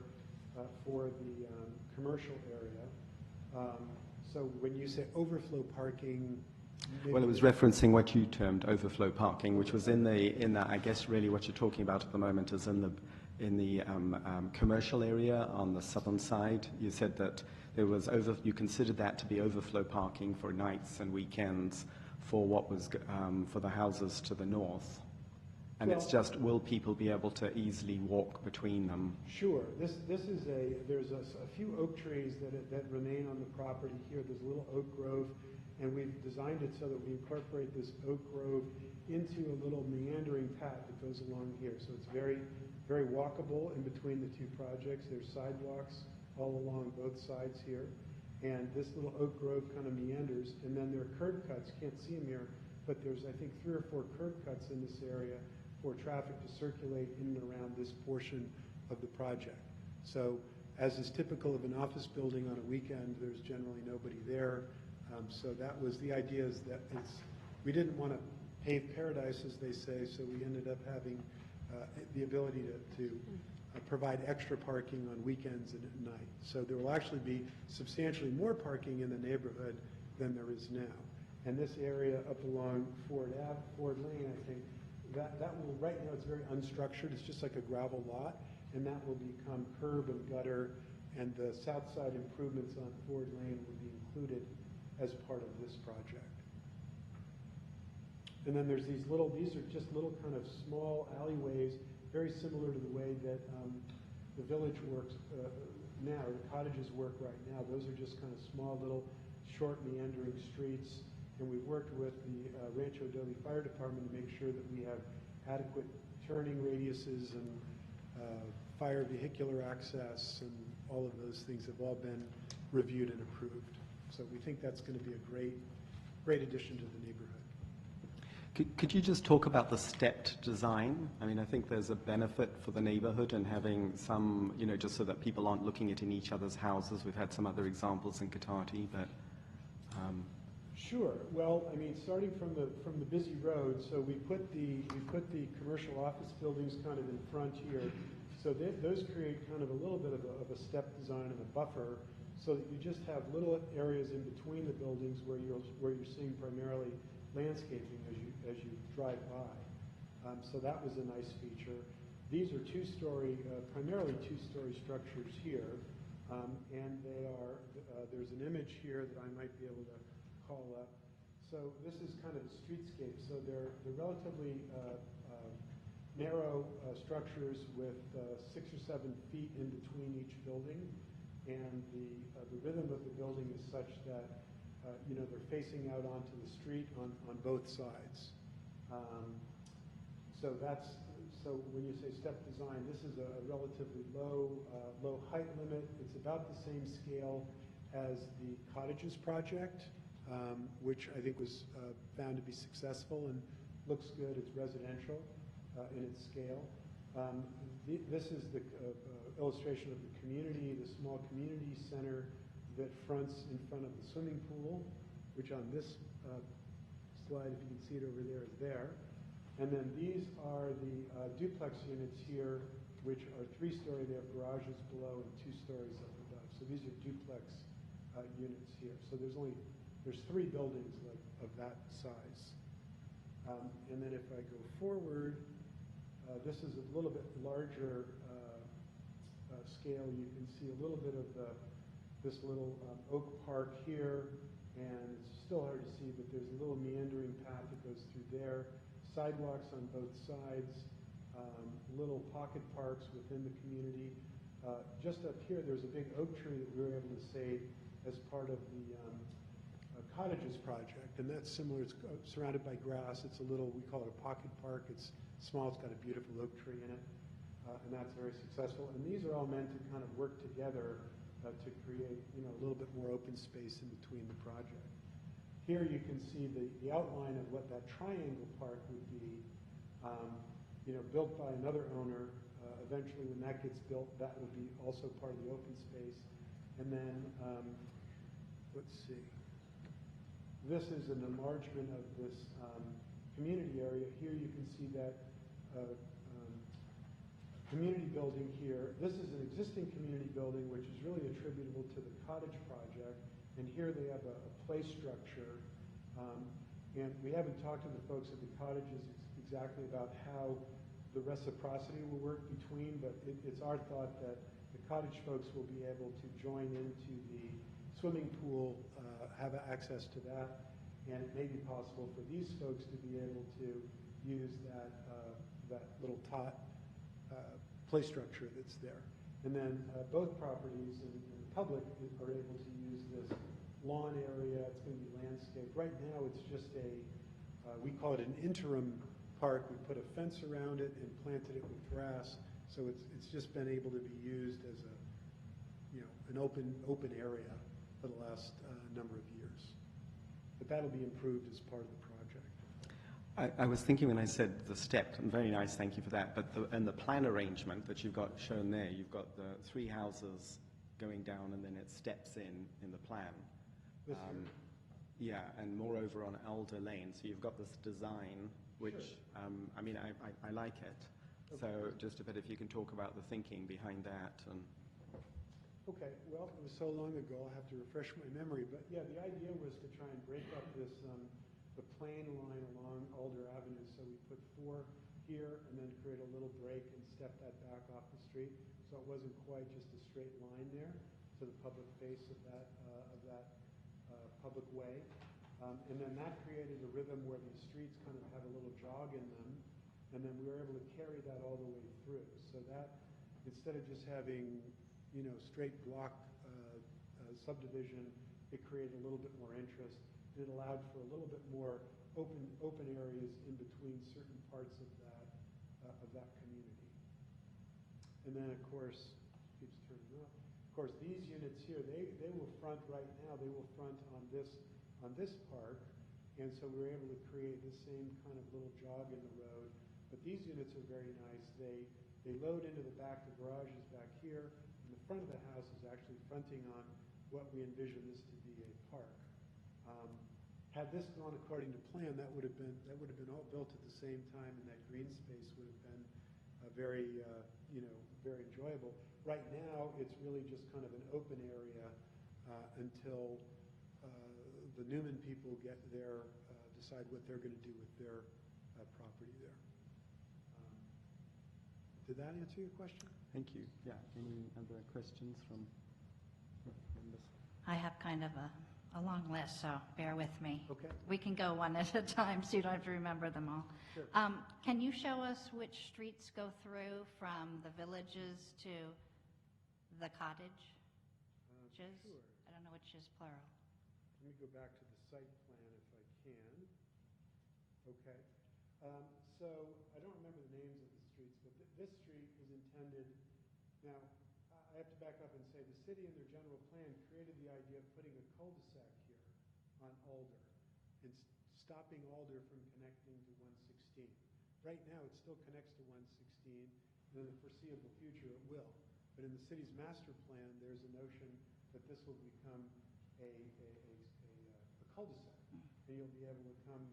Speaker 9: the commercial area. So when you say overflow parking,
Speaker 2: Well, it was referencing what you termed overflow parking, which was in the I guess really what you're talking about at the moment is in the commercial area on the southern side. You said that you considered that to be overflow parking for nights and weekends for what was for the houses to the north. And it's just, will people be able to easily walk between them?
Speaker 9: Sure. There's a few oak trees that remain on the property here. There's a little oak grove, and we've designed it so that we incorporate this oak grove into a little meandering path that goes along here. So it's very, very walkable in between the two projects. There's sidewalks all along both sides here. And this little oak grove kind of meanders, and then there are curb cuts. Can't see them here, but there's, I think, 3 or 4 curb cuts in this area for traffic to circulate in and around this portion of the project. So as is typical of an office building on a weekend, there's generally nobody there. So that was the idea, is that we didn't want to pave paradise, as they say, so we ended up having the ability to provide extra parking on weekends and at night. So there will actually be substantially more parking in the neighborhood than there is now. And this area up along Ford Lane, I think, that will, right now it's very unstructured, it's just like a gravel lot, and that will become curb and gutter, and the south side improvements on Ford Lane will be included as part of this project. And then there's these are just little kind of small alleyways, very similar to the way that the village works now, the cottages work right now. Those are just kind of small little short meandering streets. And we've worked with the Rancho Adobe Fire Department to make sure that we have adequate turning radiuses and fire vehicular access, and all of those things have all been reviewed and approved. So we think that's going to be a great addition to the neighborhood.
Speaker 2: Could you just talk about the stepped design? I mean, I think there's a benefit for the neighborhood in having some, just so that people aren't looking at in each other's houses. We've had some other examples in Cotati, but...
Speaker 9: Sure. Well, I mean, starting from the busy road, so we put the commercial office buildings kind of in front here. So those create kind of a little bit of a step design and a buffer, so that you just have little areas in between the buildings where you're seeing primarily landscaping as you drive by. So that was a nice feature. These are primarily two-story structures here, and they are. There's an image here that I might be able to call up. So this is kind of a streetscape. So they're relatively narrow structures with 6 or 7 feet in between each building, and the rhythm of the building is such that they're facing out onto the street on both sides. So when you say step design, this is a relatively low height limit. It's about the same scale as the cottages project, which I think was found to be successful and looks good. It's residential in its scale. This is the illustration of the community, the small community center that fronts in front of the swimming pool, which on this slide, if you can see it over there, is there. And then these are the duplex units here, which are 3-story. They have garages below and 2 stories up above. So these are duplex units here. So there's 3 buildings of that size. And then if I go forward, this is a little bit larger scale. You can see a little bit of this little oak park here, and it's still hard to see, but there's a little meandering path that goes through there. Sidewalks on both sides. little pocket parks within the community. Just up here, there's a big oak tree that we were able to save as part of the cottages project, and that's similar. It's surrounded by grass. It's a little, we call it a pocket park. It's small. It's got a beautiful oak tree in it, and that's very successful. And these are all meant to kind of work together to create, a little bit more open space in between the project. Here you can see the outline of what that triangle park would be, built by another owner. Eventually, when that gets built, that will be also part of the open space. And then, let's see. This is an enlargement of this community area. Here you can see that community building here. This is an existing community building which is really attributable to the cottage project. And here they have a play structure. And we haven't talked to the folks at the cottages exactly about how the reciprocity will work between, but it's our thought that the cottage folks will be able to join into the swimming pool, have access to that, and it may be possible for these folks to be able to use that little tot play structure that's there. And then both properties and the public are able to use this lawn area. It's going to be landscaped. Right now, it's just we call it an interim park. We put a fence around it and planted it with grass, so it's just been able to be used as an open area for the last number of years. But that'll be improved as part of the project.
Speaker 2: I was thinking when I said the step, and very nice, thank you for that, but the plan arrangement that you've got shown there, you've got the 3 houses going down and then it steps in the plan.
Speaker 9: This here?
Speaker 2: Yeah, and moreover on Alder Lane, so you've got this design, which,
Speaker 9: Sure.
Speaker 2: I like it.
Speaker 9: Okay.
Speaker 2: So just a bit, if you can talk about the thinking behind that. And
Speaker 9: Okay, well, it was so long ago, I'll have to refresh my memory, but yeah, the idea was to try and break up this, the plane line along Alder Avenue, so we put 4 here and then create a little break and step that back off the street, so it wasn't quite just a straight line there to the public face of that public way. And then that created a rhythm where these streets kind of have a little jog in them, and then we were able to carry that all the way through, so that instead of just having straight block subdivision, it created a little bit more interest. It allowed for a little bit more open areas in between certain parts of that community. And then, of course, keeps turning up. Of course, these units here, they will front right now. They will front on this park, and so we were able to create the same kind of little jog in the road. But these units are very nice. They load into the back. The garage is back here. And the front of the house is actually fronting on what we envision this to be a park. Had this gone according to plan, that would have been all built at the same time, and that green space would have been very enjoyable. Right now, it's really just kind of an open area until the Newman people decide what they're going to do with their property there. Did that answer your question?
Speaker 2: thank you. Yeah, any other questions from members?
Speaker 5: I have kind of a long list, so bear with me.
Speaker 9: Okay.
Speaker 5: We can go one at a time, so you don't have to remember them all.
Speaker 9: Sure.
Speaker 5: Can you show us which streets go through from the villages to the cottage?
Speaker 9: Sure.
Speaker 5: I don't know which is plural.
Speaker 9: Let me go back to the site plan if I can. Okay. So I don't remember the names of the streets, but this street is intended. Now, I have to back up and say the city in their general plan created the idea of putting a cul-de-sac here on Alder and stopping Alder from connecting to 116. Right now, it still connects to 116, and in the foreseeable future, it will. But in the city's master plan, there's a notion that this will become a cul-de-sac, and you'll be able to come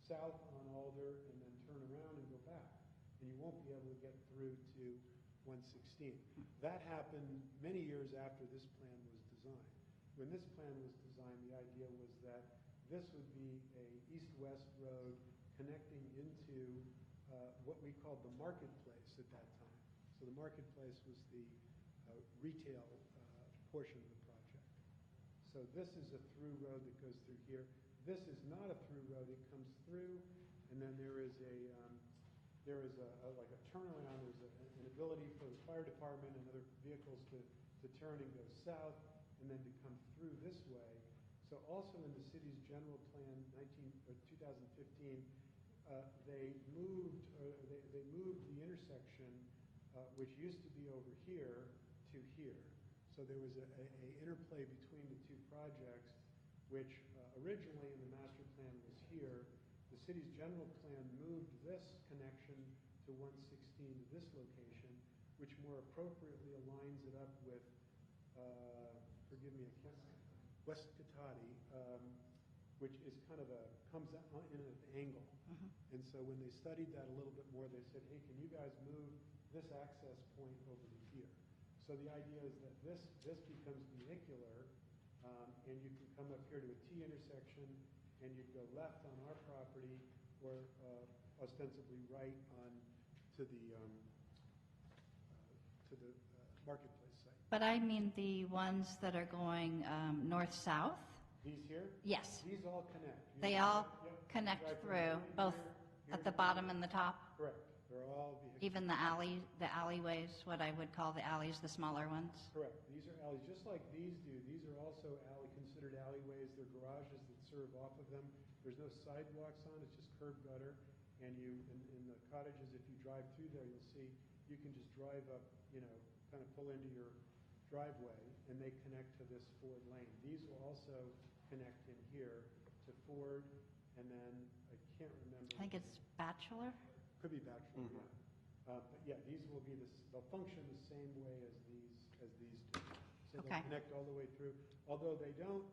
Speaker 9: south on Alder and then turn around and go back, and you won't be able to get through to 116. That happened many years after this plan was designed. When this plan was designed, the idea was that this would be a east-west road connecting into what we called the marketplace at that time. So the marketplace was the retail portion of the project. So this is a through road that goes through here. This is not a through road. It comes through, and then there is a there is like a turnaround, there's an ability for the fire department and other vehicles to turn and go south and then to come through this way. So also in the city's general plan 2015, they moved the intersection, which used to be over here, to here. So there was a interplay between the two projects, which originally in the master plan was here. The city's general plan moved this connection to 116 to this location, which more appropriately aligns it up with, forgive me, I can't, West Katati, which is kind of comes out in an angle. And so when they studied that a little bit more, they said, hey, can you guys move this access point over to here? So the idea is that this becomes vehicular, and you can come up here to a T intersection, and you'd go left on our property, or ostensibly right on to the marketplace site.
Speaker 5: But I mean the ones that are going north-south?
Speaker 9: These here?
Speaker 5: Yes.
Speaker 9: These all connect.
Speaker 5: They all connect through, both at the bottom and the top?
Speaker 9: Correct. They're all vehicular.
Speaker 5: Even the alleyways, what I would call the alleys, the smaller ones?
Speaker 9: Correct. These are alleys, just like these do. These are also considered alleyways. They're garages that serve off of them. There's no sidewalks on, it's just curb gutter. And in the cottages, if you drive through there, you'll see you can just drive up, kind of pull into your driveway, and they connect to this Ford lane. These will also connect in here to Ford, and then I can't remember.
Speaker 5: I think it's Bachelor?
Speaker 9: Could be Bachelor, yeah. But yeah, these will be they'll function the same way as these do. So
Speaker 5: Okay.
Speaker 9: they'll connect all the way through. Although they don't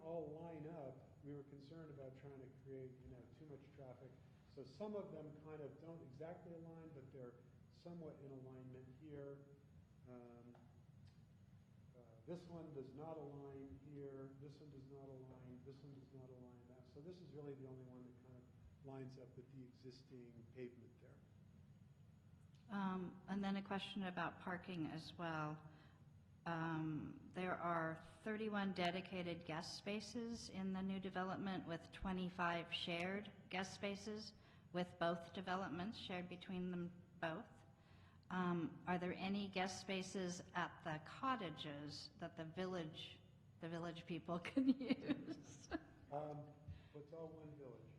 Speaker 9: all line up. We were concerned about trying to create, too much traffic. So some of them kind of don't exactly align, but they're somewhat in alignment here. This one does not align here. This one does not align. This one does not align that. So this is really the only one that kind of lines up with the existing pavement there.
Speaker 5: And then a question about parking as well. There are 31 dedicated guest spaces in the new development with 25 shared guest spaces with both developments shared between them both. Are there any guest spaces at the cottages that the village people can use?
Speaker 9: It's all one village.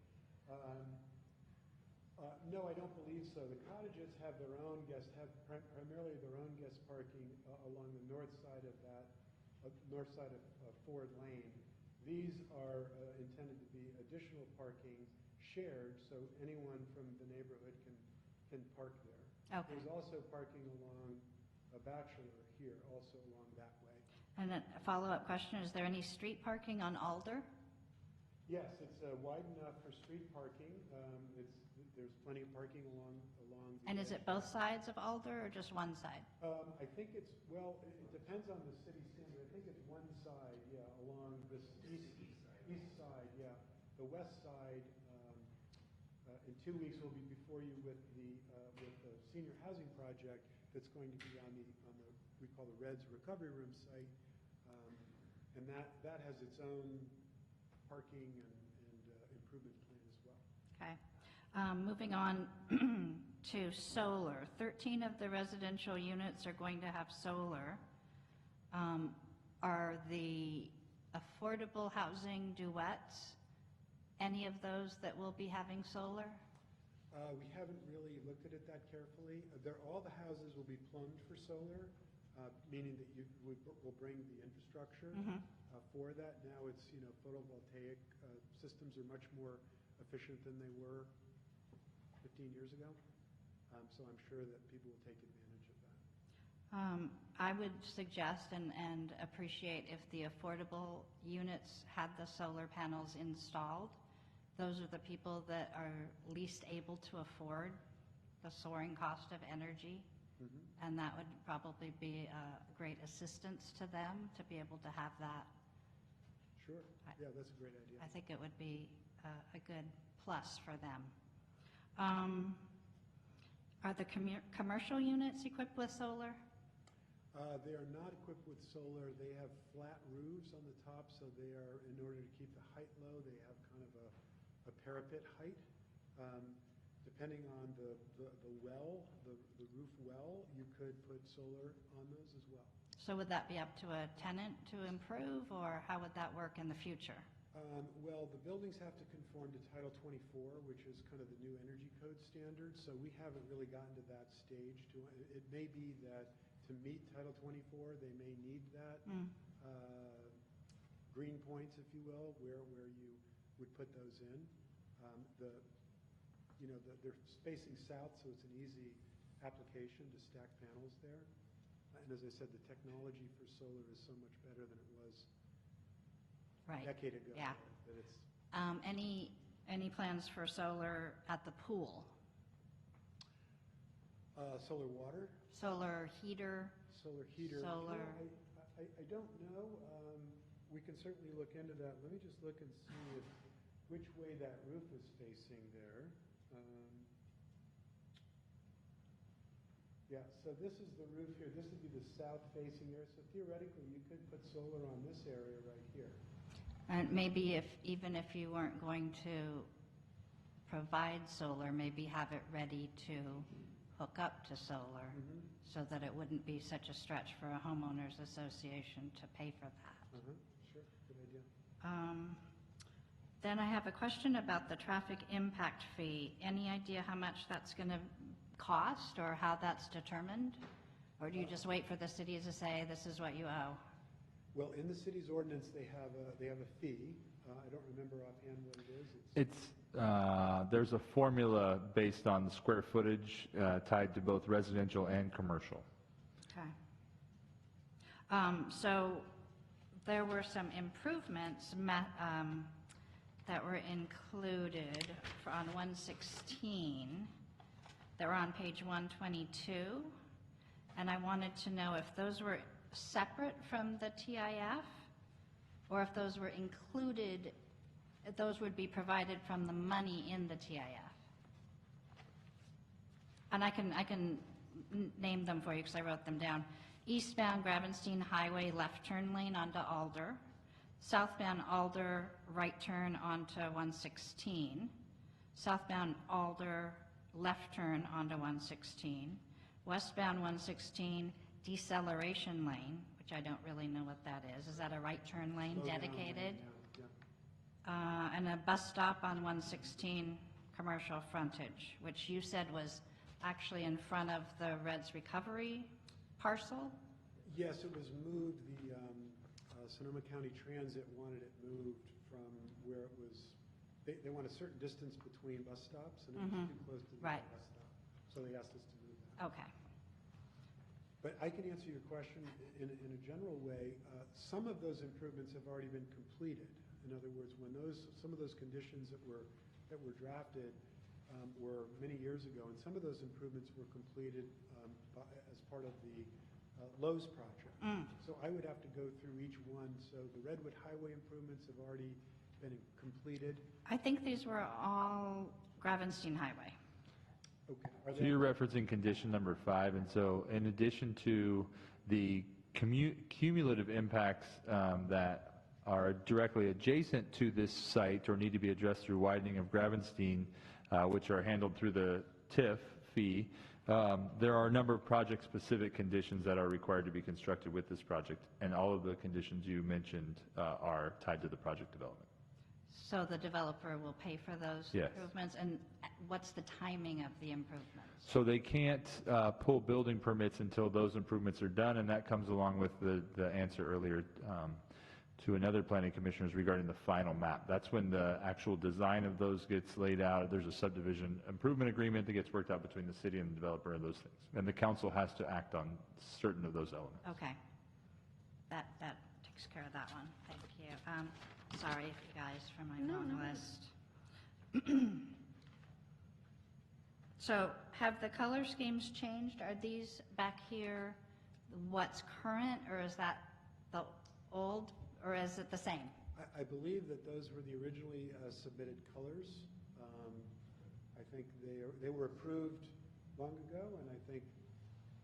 Speaker 9: No, I don't believe so. The cottages have primarily their own guest parking along the north side of Ford Lane. These are intended to be additional parking shared, so anyone from the neighborhood can park there.
Speaker 5: Okay.
Speaker 9: There's also parking along Bachelor here, also along that way.
Speaker 5: And a follow-up question, is there any street parking on Alder?
Speaker 9: Yes, it's wide enough for street parking. There's plenty of parking along the
Speaker 5: And is it both sides of Alder or just one side?
Speaker 9: I think it depends on the city standard. I think it's one side, yeah, along this east side, yeah. The west side, in 2 weeks, will be before you with the senior housing project that's going to be on the we call the Reds Recovery Room site, and that has its own parking and improvement plan as well.
Speaker 5: Okay. Moving on to solar. 13 of the residential units are going to have solar. Are the affordable housing duets any of those that will be having solar?
Speaker 9: We haven't really looked at it that carefully. All the houses will be plumbed for solar, meaning that we'll bring the infrastructure for that. Now it's, photovoltaic systems are much more efficient than they were 15 years ago. So I'm sure that people will take advantage of that.
Speaker 5: I would suggest and appreciate if the affordable units had the solar panels installed. Those are the people that are least able to afford the soaring cost of energy. And that would probably be a great assistance to them to be able to have that.
Speaker 9: Sure. Yeah, that's a great idea.
Speaker 5: I think it would be a good plus for them. Are the commercial units equipped with solar?
Speaker 9: They are not equipped with solar. They have flat roofs on the top, so they are, in order to keep the height low, they have kind of a parapet height. Depending on the well, the roof well, you could put solar on those as well.
Speaker 5: So would that be up to a tenant to improve, or how would that work in the future?
Speaker 9: Well, the buildings have to conform to Title 24, which is kind of the new energy code standard, so we haven't really gotten to that stage. It may be that to meet Title 24, they may need that green points, if you will, where you would put those in. They're facing south, so it's an easy application to stack panels there. And as I said, the technology for solar is so much better than it was
Speaker 5: Right.
Speaker 9: a decade ago.
Speaker 5: Yeah.
Speaker 9: That it's
Speaker 5: Any plans for solar at the pool?
Speaker 9: solar water,
Speaker 5: Solar heater?
Speaker 9: solar heater.
Speaker 5: Solar-
Speaker 9: I don't know. We can certainly look into that. Let me just look and see which way that roof is facing there. Yeah, so this is the roof here. This would be the south-facing area. So theoretically, you could put solar on this area right here.
Speaker 5: And maybe even if you weren't going to provide solar, maybe have it ready to hook up to solar so that it wouldn't be such a stretch for a homeowners association to pay for that.
Speaker 9: Sure, good idea.
Speaker 5: Then I have a question about the traffic impact fee. Any idea how much that's going to cost or how that's determined? Or do you just wait for the city to say, this is what you owe?
Speaker 9: Well, in the city's ordinance, they have a fee. I don't remember offhand what it is.
Speaker 1: There's a formula based on the square footage tied to both residential and commercial.
Speaker 5: Okay. So there were some improvements that were included on 116. That were on page 122. And I wanted to know if those were separate from the TIF or if those were included, if those would be provided from the money in the TIF. And I can name them for you because I wrote them down. Eastbound Gravenstein Highway left turn lane onto Alder. Southbound Alder right turn onto 116. Southbound Alder left turn onto 116. Westbound 116 deceleration lane, which I don't really know what that is. Is that a right turn lane
Speaker 9: Slow down
Speaker 5: dedicated?
Speaker 9: lane, yeah.
Speaker 5: And a bus stop on 116 commercial frontage, which you said was actually in front of the Reds Recovery parcel?
Speaker 9: Yes, it was moved. The Sonoma County Transit wanted it moved from where it was. They want a certain distance between bus stops, and it was too close to the
Speaker 5: Right.
Speaker 9: bus stop. So they asked us to move that.
Speaker 5: Okay.
Speaker 9: But I can answer your question in a general way. Some of those improvements have already been completed. In other words, when some of those conditions that were drafted were many years ago, and some of those improvements were completed as part of the Lowe's project. So I would have to go through each one. So the Redwood Highway improvements have already been completed.
Speaker 5: I think these were all Gravenstein Highway.
Speaker 9: Okay. Are
Speaker 1: So
Speaker 9: they-
Speaker 1: you're referencing condition number 5, and so in addition to the cumulative impacts that are directly adjacent to this site or need to be addressed through widening of Gravenstein, which are handled through the TIF fee, there are a number of project-specific conditions that are required to be constructed with this project, and all of the conditions you mentioned are tied to the project development.
Speaker 5: So the developer will pay for those
Speaker 1: Yes.
Speaker 5: improvements? And what's the timing of the improvements?
Speaker 1: So they can't pull building permits until those improvements are done, and that comes along with the answer earlier to another planning commissioners regarding the final map. That's when the actual design of those gets laid out. There's a subdivision improvement agreement that gets worked out between the city and the developer and those things. And the council has to act on certain of those elements.
Speaker 5: Okay. That takes care of that one. Thank you. Sorry, you guys, for my long list. So have the color schemes changed? Are these back here what's current, or is that the old, or is it the same?
Speaker 9: I believe that those were the originally submitted colors. I think they were approved long ago, and I think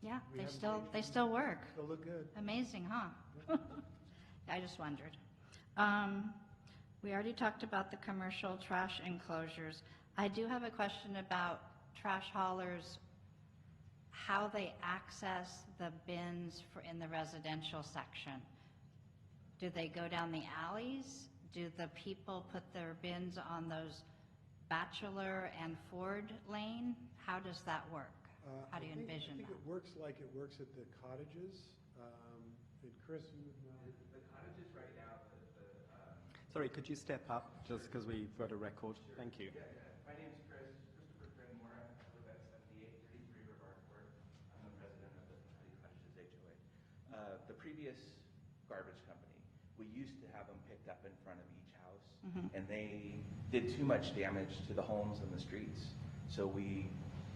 Speaker 5: Yeah,
Speaker 9: We
Speaker 5: they
Speaker 9: haven't
Speaker 5: still,
Speaker 9: changed
Speaker 5: they
Speaker 9: them.
Speaker 5: still work.
Speaker 9: they'll look good.
Speaker 5: Amazing, huh? I just wondered. We already talked about the commercial trash enclosures. I do have a question about trash haulers, how they access the bins in the residential section. Do they go down the alleys? Do the people put their bins on those Bachelor and Ford Lane? How does that work? How do you envision
Speaker 9: I think
Speaker 5: that?
Speaker 9: it works like it works at the cottages. And Chris, you would know.
Speaker 10: The cottages right now,
Speaker 2: Sorry, could you step up, just because we've got a record? Thank you.
Speaker 10: yeah. My name's Christopher Grenmore. I live at 7833 River Court. I'm a resident of the County Cottages HOA. The previous garbage company, we used to have them picked up in front of each house, and they did too much damage to the homes and the streets. So we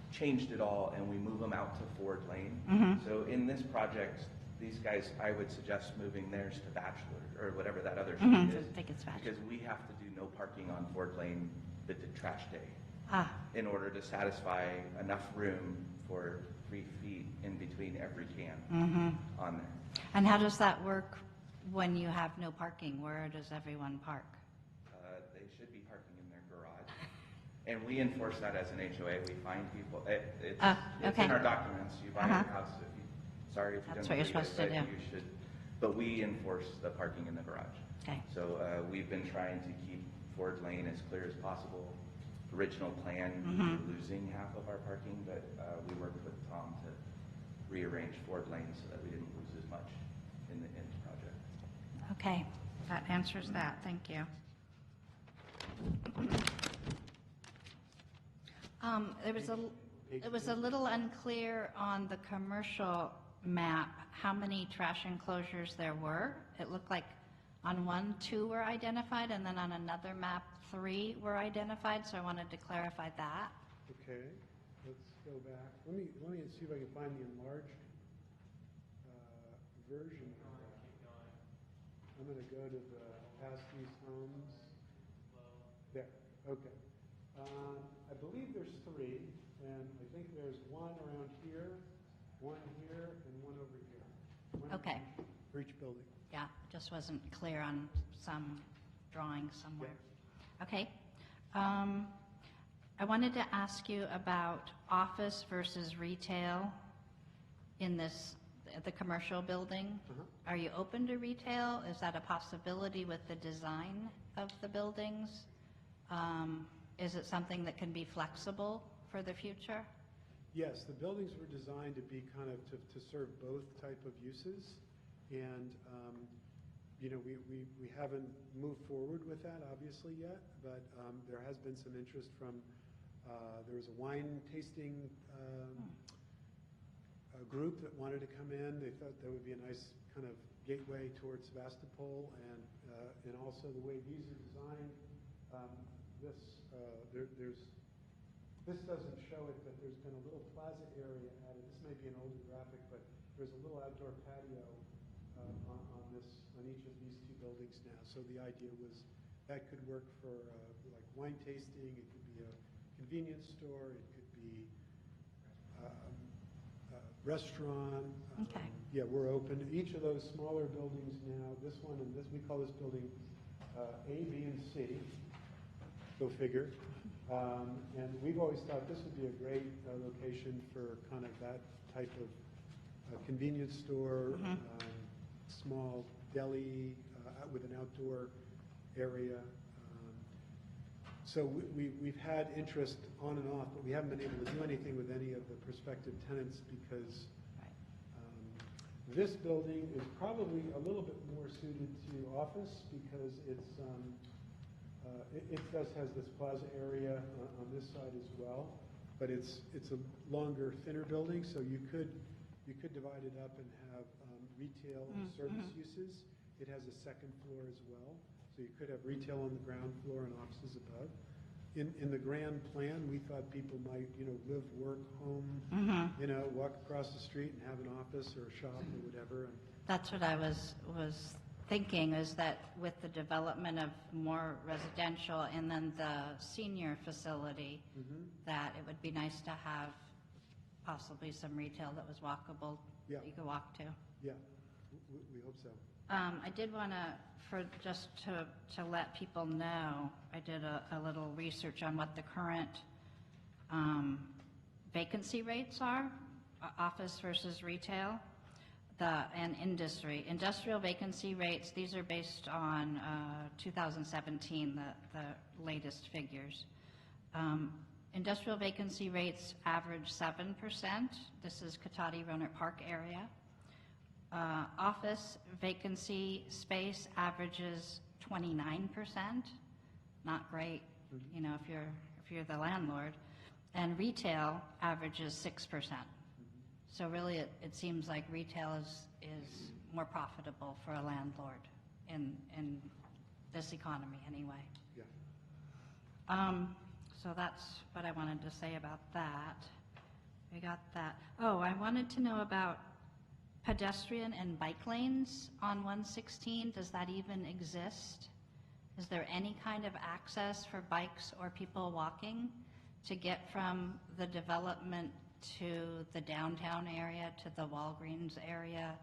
Speaker 10: changed it all, and we move them out to Ford Lane. So in this project, these guys, I would suggest moving theirs to Bachelor, or whatever that other street is.
Speaker 5: I think it's Bachelor.
Speaker 10: Because we have to do no parking on Ford Lane the trash day
Speaker 5: Ah,
Speaker 10: in order to satisfy enough room for 3 feet in between every can on there.
Speaker 5: and how does that work when you have no parking? Where does everyone park?
Speaker 10: They should be parking in their garage. And we enforce that as an HOA. We find people, it's
Speaker 5: okay.
Speaker 10: in our documents. You buy your house, sorry if you
Speaker 5: That's
Speaker 10: don't
Speaker 5: what you're
Speaker 10: believe it,
Speaker 5: supposed to
Speaker 10: but
Speaker 5: do.
Speaker 10: you should. But we enforce the parking in the garage.
Speaker 5: Okay.
Speaker 10: So we've been trying to keep Ford Lane as clear as possible. Original plan, we were losing half of our parking, but we worked with Tom to rearrange Ford Lane so that we didn't lose as much in the end project.
Speaker 5: Okay, that answers that, thank you. It was a little unclear on the commercial map how many trash enclosures there were. It looked like on one, 2 were identified, and then on another map, 3 were identified, so I wanted to clarify that.
Speaker 9: Okay, let's go back. Let me see if I can find the enlarged version of that. I'm going to go to the past these homes. There, okay. I believe there's 3, and I think there's 1 around here, 1 here, and 1 over here. One
Speaker 5: Okay.
Speaker 9: for each building.
Speaker 5: Yeah, just wasn't clear on some drawing somewhere. Okay. I wanted to ask you about office versus retail in the commercial building. Are you open to retail? Is that a possibility with the design of the buildings? Is it something that can be flexible for the future?
Speaker 9: Yes, the buildings were designed to be kind of to serve both type of uses. And, you know, we haven't moved forward with that obviously yet, but there has been some interest from, there was a wine tasting group that wanted to come in. They thought that would be a nice kind of gateway towards Sebastopol, and also the way these are designed. This doesn't show it, but there's been a little plaza area added. This may be an older graphic, but there's a little outdoor patio on each of these 2 buildings now. So the idea was that could work for like wine tasting. It could be a convenience store. It could be a restaurant.
Speaker 5: Okay.
Speaker 9: Yeah, we're open. Each of those smaller buildings now, this one and this, we call this building A, B, and C. Go figure. And we've always thought this would be a great location for kind of that type of convenience store, small deli with an outdoor area. So we've had interest on and off, but we haven't been able to do anything with any of the prospective tenants because this building is probably a little bit more suited to office because it's it does has this plaza area on this side as well, but it's a longer, thinner building, so you could divide it up and have retail and service uses. It has a second floor as well, so you could have retail on the ground floor and offices above. In the grand plan, we thought people might, you know, live, work, home, you know, walk across the street and have an office or a shop or whatever. And
Speaker 5: That's what I was thinking, is that with the development of more residential and then the senior facility, that it would be nice to have possibly some retail that was walkable,
Speaker 9: Yeah.
Speaker 5: that you could walk to.
Speaker 9: yeah, we hope so.
Speaker 5: I did want to, just to let people know, I did a little research on what the current vacancy rates are, office versus retail, and industry. Industrial vacancy rates, these are based on 2017, the latest figures. Industrial vacancy rates average 7%. This is Cotati Rohnert Park area. Office vacancy space averages 29%. Not great, you know, if you're the landlord. And retail averages 6%. So really, it seems like retail is more profitable for a landlord in this economy anyway.
Speaker 9: Yeah.
Speaker 5: So that's what I wanted to say about that. We got that. Oh, I wanted to know about pedestrian and bike lanes on 116. Does that even exist? Is there any kind of access for bikes or people walking to get from the development to the downtown area, to the Walgreens area?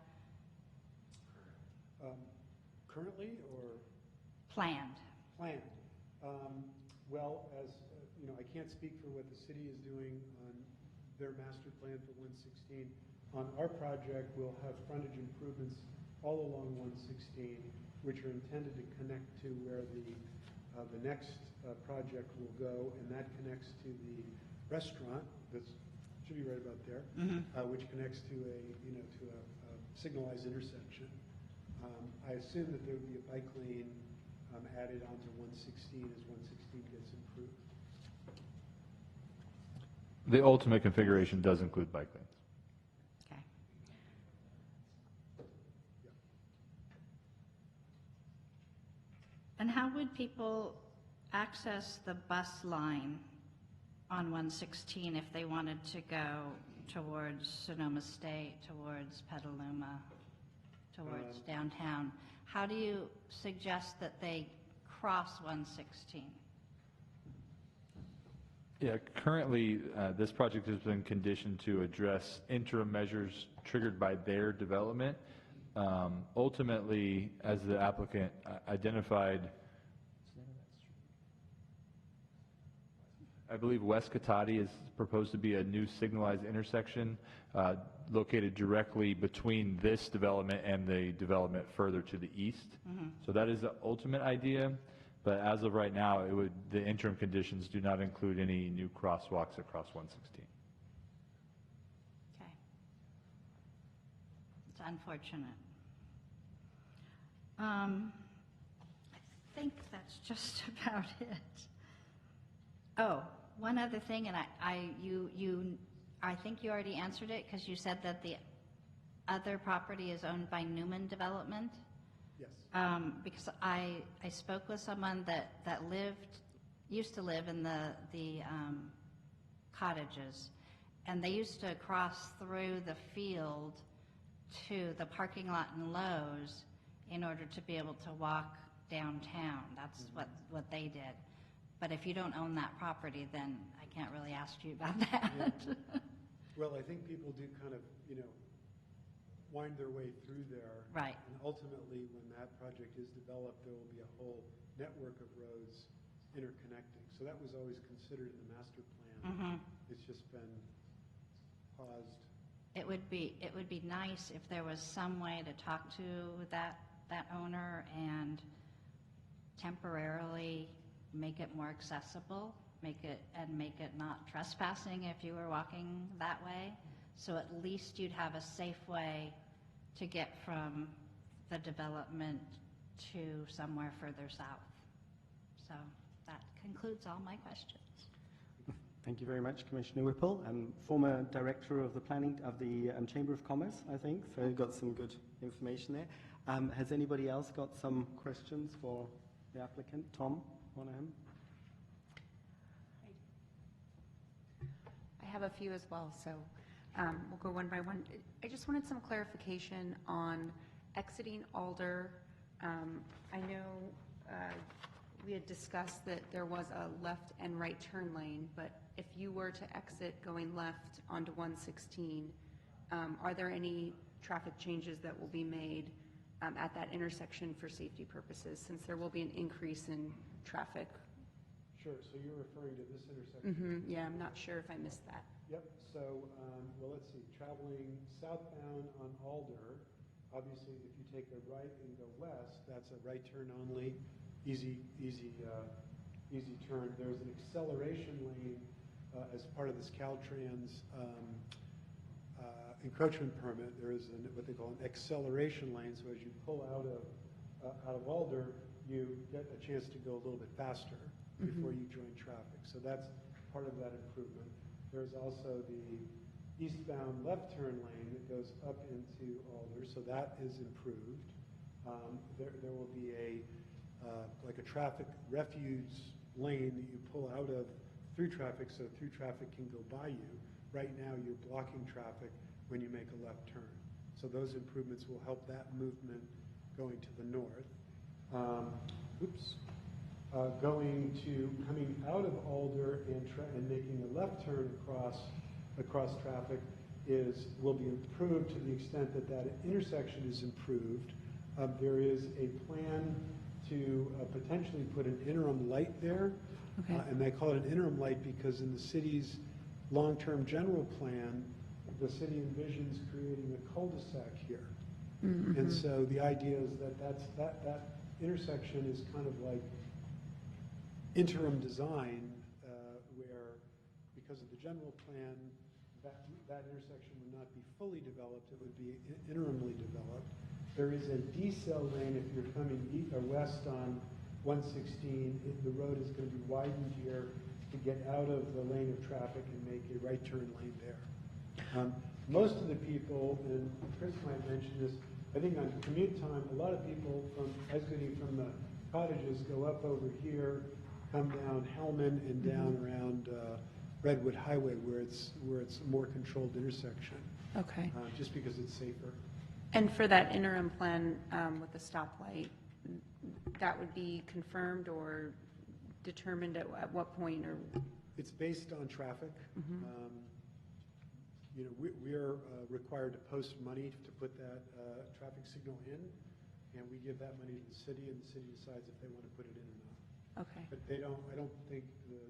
Speaker 9: Currently or?
Speaker 5: Planned.
Speaker 9: Planned. Well, as you know, I can't speak for what the city is doing on their master plan for 116. On our project, we'll have frontage improvements all along 116, which are intended to connect to where the next project will go, and that connects to the restaurant that's should be right about there, which connects to a signalized intersection. I assume that there would be a bike lane added onto 116 as 116 gets improved.
Speaker 1: The ultimate configuration does include bike lanes.
Speaker 5: Okay. And how would people access the bus line on 116 if they wanted to go towards Sonoma State, towards Petaluma, towards downtown? How do you suggest that they cross 116?
Speaker 1: Yeah, currently, this project has been conditioned to address interim measures triggered by their development. Ultimately, as the applicant identified, I believe West Cotati is proposed to be a new signalized intersection located directly between this development and the development further to the east. So that is the ultimate idea, but as of right now, the interim conditions do not include any new crosswalks across 116.
Speaker 5: Okay. It's unfortunate. I think that's just about it. Oh, one other thing, and I think you already answered it because you said that the other property is owned by Newman Development.
Speaker 9: Yes.
Speaker 5: Because I spoke with someone that used to live in the cottages, and they used to cross through the field to the parking lot in Lowe's in order to be able to walk downtown. That's what they did. But if you don't own that property, then I can't really ask you about that.
Speaker 9: Yeah. Well, I think people do kind of, wind their way through there.
Speaker 5: Right.
Speaker 9: And ultimately, when that project is developed, there will be a whole network of roads interconnecting. So that was always considered in the master plan. It's just been paused.
Speaker 5: It would be nice if there was some way to talk to that owner and temporarily make it more accessible, make it not trespassing if you were walking that way. So at least you'd have a safe way to get from the development to somewhere further south. So that concludes all my questions.
Speaker 2: Thank you very much, Commissioner Whipple, former director of the Chamber of Commerce, I think, so you've got some good information there. Has anybody else got some questions for the applicant? Tom Monahan?
Speaker 8: I have a few as well, so we'll go one by one. I just wanted some clarification on exiting Alder. I know we had discussed that there was a left and right turn lane, but if you were to exit going left onto 116, are there any traffic changes that will be made at that intersection for safety purposes, since there will be an increase in traffic?
Speaker 9: Sure, so you're referring to this intersection?
Speaker 8: Yeah, I'm not sure if I missed that.
Speaker 9: Yep, so, well, let's see, traveling southbound on Alder, obviously, if you take a right and go west, that's a right turn only, easy turn. There's an acceleration lane as part of this Caltrans encroachment permit. There is what they call an acceleration lane, so as you pull out of Alder, you get a chance to go a little bit faster before you join traffic. So that's part of that improvement. There's also the eastbound left turn lane that goes up into Alder, so that is improved. There will be like a traffic refuge lane that you pull out of through traffic, so through traffic can go by you. Right now, you're blocking traffic when you make a left turn. So those improvements will help that movement going to the north. Coming out of Alder and making a left turn across traffic will be improved to the extent that that intersection is improved. There is a plan to potentially put an interim light there.
Speaker 8: Okay.
Speaker 9: And they call it an interim light because in the city's long-term general plan, the city envisions creating a cul-de-sac here. And so the idea is that intersection is kind of like interim design where, because of the general plan, that intersection would not be fully developed, it would be interimly developed. There is a decel lane if you're coming west on 116. The road is going to be widened here to get out of the lane of traffic and make a right turn lane there. Most of the people, and Chris might mention this, I think on commute time, a lot of people exiting from the cottages go up over here, come down Hellman and down around Redwood Highway where it's a more controlled intersection.
Speaker 8: Okay.
Speaker 9: Just because it's safer.
Speaker 8: And for that interim plan with the stoplight, that would be confirmed or determined at what point, or?
Speaker 9: It's based on traffic. We are required to post money to put that traffic signal in, and we give that money to the city, and the city decides if they want to put it in or not.
Speaker 8: Okay.
Speaker 9: But I don't think the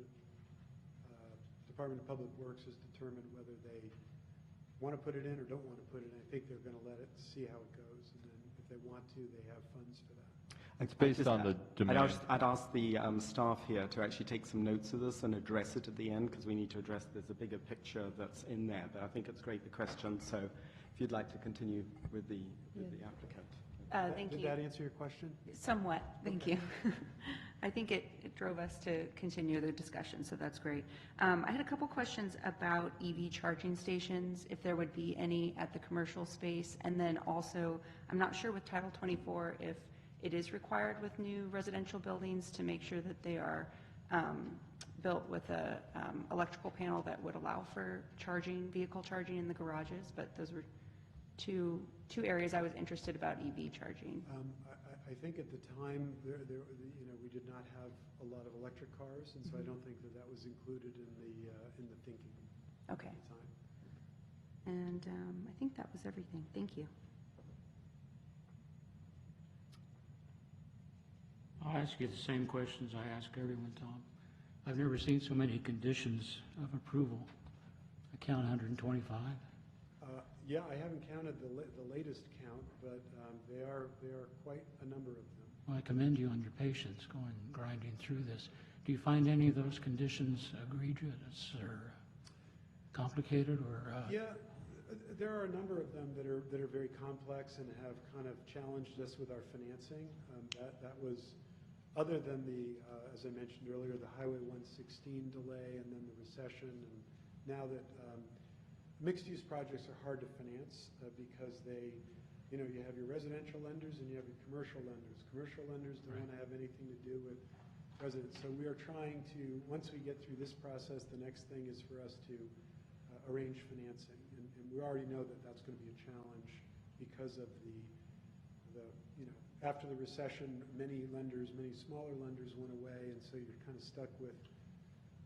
Speaker 9: Department of Public Works has determined whether they want to put it in or don't want to put it in. I think they're going to let it see how it goes, and then if they want to, they have funds for that.
Speaker 1: It's based on the demand.
Speaker 2: I'd ask the staff here to actually take some notes of this and address it at the end, because we need to address, there's a bigger picture that's in there, but I think it's great, the question. So if you'd like to continue with the applicant.
Speaker 8: Thank you.
Speaker 9: Did that answer your question?
Speaker 8: Somewhat, thank you. I think it drove us to continue the discussion, so that's great. I had a couple questions about EV charging stations, if there would be any at the commercial space, and then also, I'm not sure with Title 24 if it is required with new residential buildings to make sure that they are built with a electrical panel that would allow for vehicle charging in the garages, but those were two areas I was interested about EV charging.
Speaker 9: I think at the time, we did not have a lot of electric cars, and so I don't think that was included in the thinking
Speaker 8: Okay.
Speaker 9: at the time.
Speaker 8: And I think that was everything. Thank you.
Speaker 7: I'll ask you the same questions I ask everyone, Tom. I've never seen so many conditions of approval. I count 125.
Speaker 9: Yeah, I haven't counted the latest count, but they are quite a number of them.
Speaker 7: Well, I commend you on your patience grinding through this. Do you find any of those conditions egregious or complicated or?
Speaker 9: Yeah, there are a number of them that are very complex and have kind of challenged us with our financing. That was, other than as I mentioned earlier, the Highway 116 delay and then the recession, and now that mixed-use projects are hard to finance because you have your residential lenders and you have your commercial lenders. Commercial lenders don't want to have anything to do with residents. So we are trying to, once we get through this process, the next thing is for us to arrange financing. And we already know that that's going to be a challenge because of after the recession, many smaller lenders went away, and so you're kind of stuck with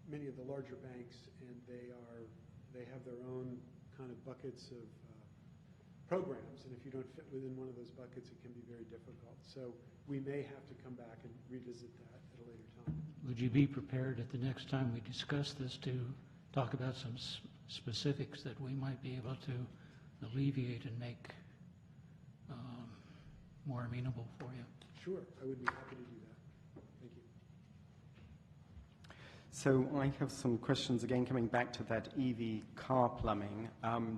Speaker 9: many of the larger banks, and they have their own kind of buckets of programs, and if you don't fit within one of those buckets, it can be very difficult. So we may have to come back and revisit that at a later time.
Speaker 7: Would you be prepared at the next time we discuss this to talk about some specifics that we might be able to alleviate and make more amenable for you.
Speaker 9: Sure, I would be happy to do that. Thank you.
Speaker 2: So I have some questions again coming back to that EV car plumbing.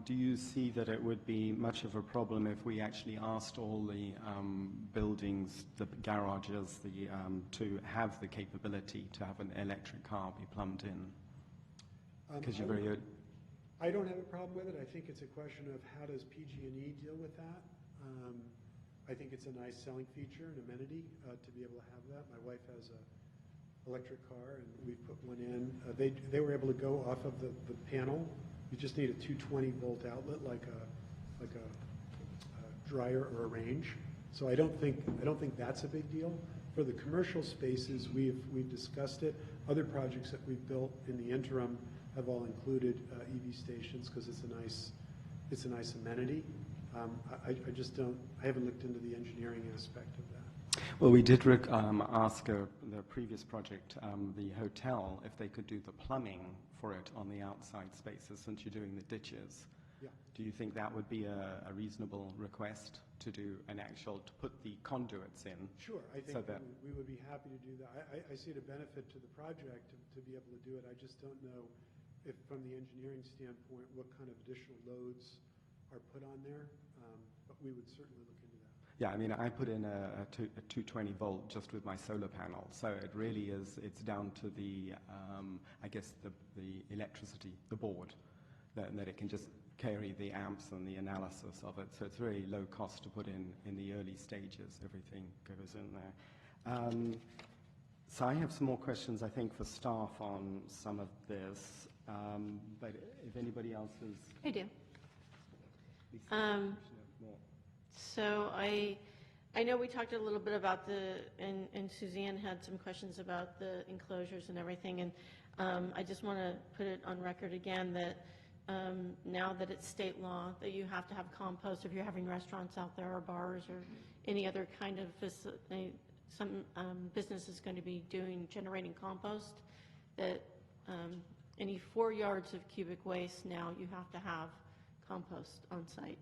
Speaker 2: Do you see that it would be much of a problem if we actually asked all the buildings, the garages, to have the capability to have an electric car be plumbed in? Because you're very...
Speaker 9: I don't have a problem with it. I think it's a question of how does PG&E deal with that. I think it's a nice selling feature and amenity to be able to have that. My wife has a electric car, and we've put one in. They were able to go off of the panel. You just need a 220-volt outlet, like a dryer or a range. So I don't think that's a big deal. For the commercial spaces, we've discussed it. Other projects that we've built in the interim have all included EV stations because it's a nice amenity. I just don't. I haven't looked into the engineering aspect of that.
Speaker 2: Well, we did ask the previous project, the hotel, if they could do the plumbing for it on the outside spaces since you're doing the ditches.
Speaker 9: Yeah.
Speaker 2: Do you think that would be a reasonable request to do to put the conduits in?
Speaker 9: Sure, I think
Speaker 2: so that
Speaker 9: we would be happy to do that. I see it a benefit to the project to be able to do it. I just don't know if, from the engineering standpoint, what kind of additional loads are put on there, but we would certainly look into that.
Speaker 2: Yeah, I mean, I put in a 220 volt just with my solar panel, so it really is, it's down to the, I guess, the electricity, the board, that it can just carry the amps and the analysis of it, so it's very low cost to put in the early stages. Everything goes in there. So I have some more questions, I think, for staff on some of this, but if anybody else is...
Speaker 3: I do. So I know we talked a little bit about and Suzanne had some questions about the enclosures and everything, and I just want to put it on record again that now that it's state law that you have to have compost if you're having restaurants out there or bars or any other kind of some business is going to be generating compost, that any 4 yards of cubic waste now you have to have compost on site.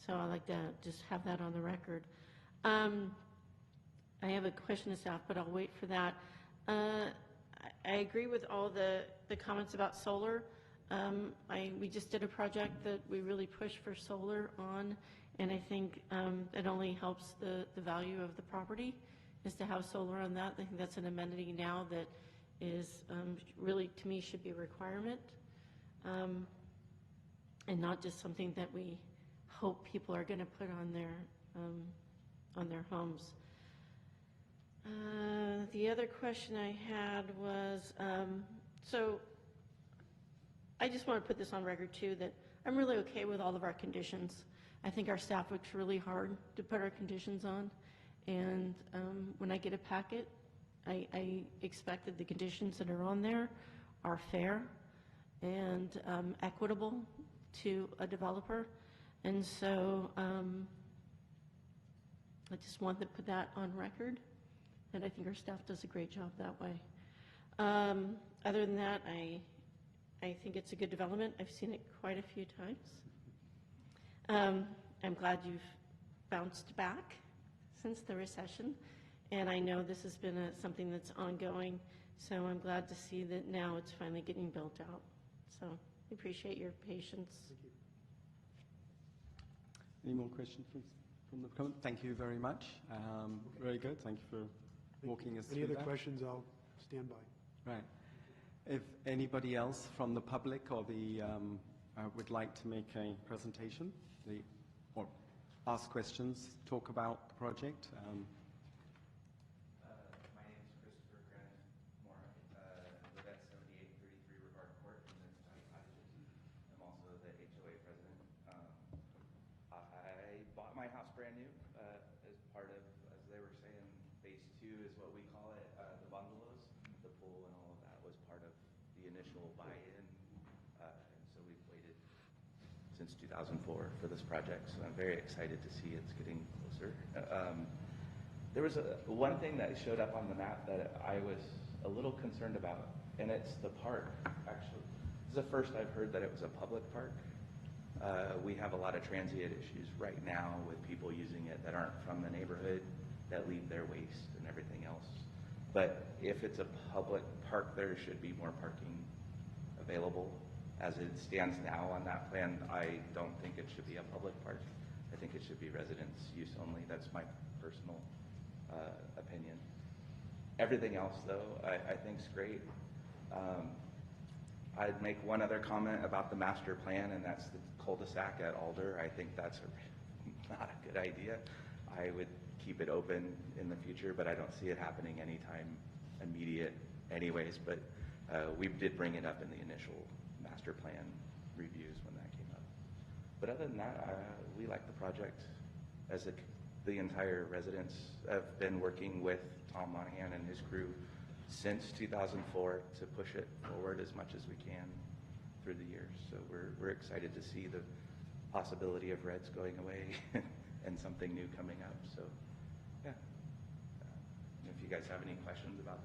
Speaker 3: So I like to just have that on the record. I have a question to staff, but I'll wait for that. I agree with all the comments about solar. We just did a project that we really pushed for solar on, and I think it only helps the value of the property is to have solar on that. I think that's an amenity now that is really, to me, should be a requirement. And not just something that we hope people are going to put on their homes. The other question I had was, so I just want to put this on record too, that I'm really okay with all of our conditions. I think our staff works really hard to put our conditions on, and when I get a packet, I expect that the conditions that are on there are fair and equitable to a developer, and so I just want to put that on record, and I think our staff does a great job that way. Other than that, I think it's a good development. I've seen it quite a few times. I'm glad you've bounced back since the recession, and I know this has been something that's ongoing, so I'm glad to see that now it's finally getting built out. So I appreciate your patience.
Speaker 9: Thank you.
Speaker 2: Any more questions from the comment? Thank you very much. Very good. Thank you for walking us through that.
Speaker 9: Any other questions, I'll stand by.
Speaker 2: Right. If anybody else from the public or would like to make a presentation or ask questions, talk about the project.
Speaker 10: My name is Christopher Granmore. I live at 7833 Rivard Court in the County Cottages. I'm also the HOA president. I bought my house brand new as part of, as they were saying, phase 2 is what we call it, the bungalows. The pool and all of that was part of the initial buy-in, and so we've waited since 2004 for this project, so I'm very excited to see it's getting closer. There was one thing that showed up on the map that I was a little concerned about, and it's the park, actually. is the first I've heard that it was a public park. We have a lot of transient issues right now with people using it that aren't from the neighborhood, that leave their waste and everything else. But if it's a public park, there should be more parking available. As it stands now on that plan, I don't think it should be a public park. I think it should be residents use only. That's my personal opinion. Everything else, though, I think is great. I'd make one other comment about the master plan, and that's the cul-de-sac at Alder. I think that's not a good idea. I would keep it open in the future, but I don't see it happening anytime immediate anyways. But we did bring it up in the initial master plan reviews when that came up. But other than that, we like the project. As the entire residents have been working with Tom Monahan and his crew since 2004 to push it forward as much as we can through the years. So we're excited to see the possibility of Reds going away and something new coming up. So yeah, if you guys have any questions about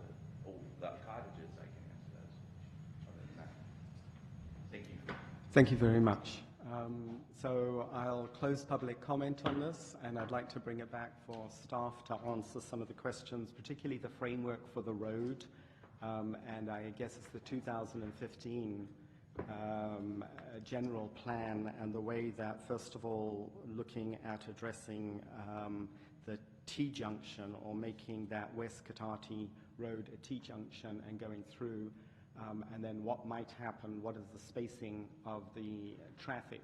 Speaker 10: the cottages, I can answer those. Other than that, thank you.
Speaker 2: Thank you very much. So I'll close public comment on this, and I'd like to bring it back for staff to answer some of the questions, particularly the framework for the road. And I guess it's the 2015 general plan and the way that, first of all, looking at addressing the T-junction or making that West Katati Road a T-junction and going through, and then what might happen, what is the spacing of the traffic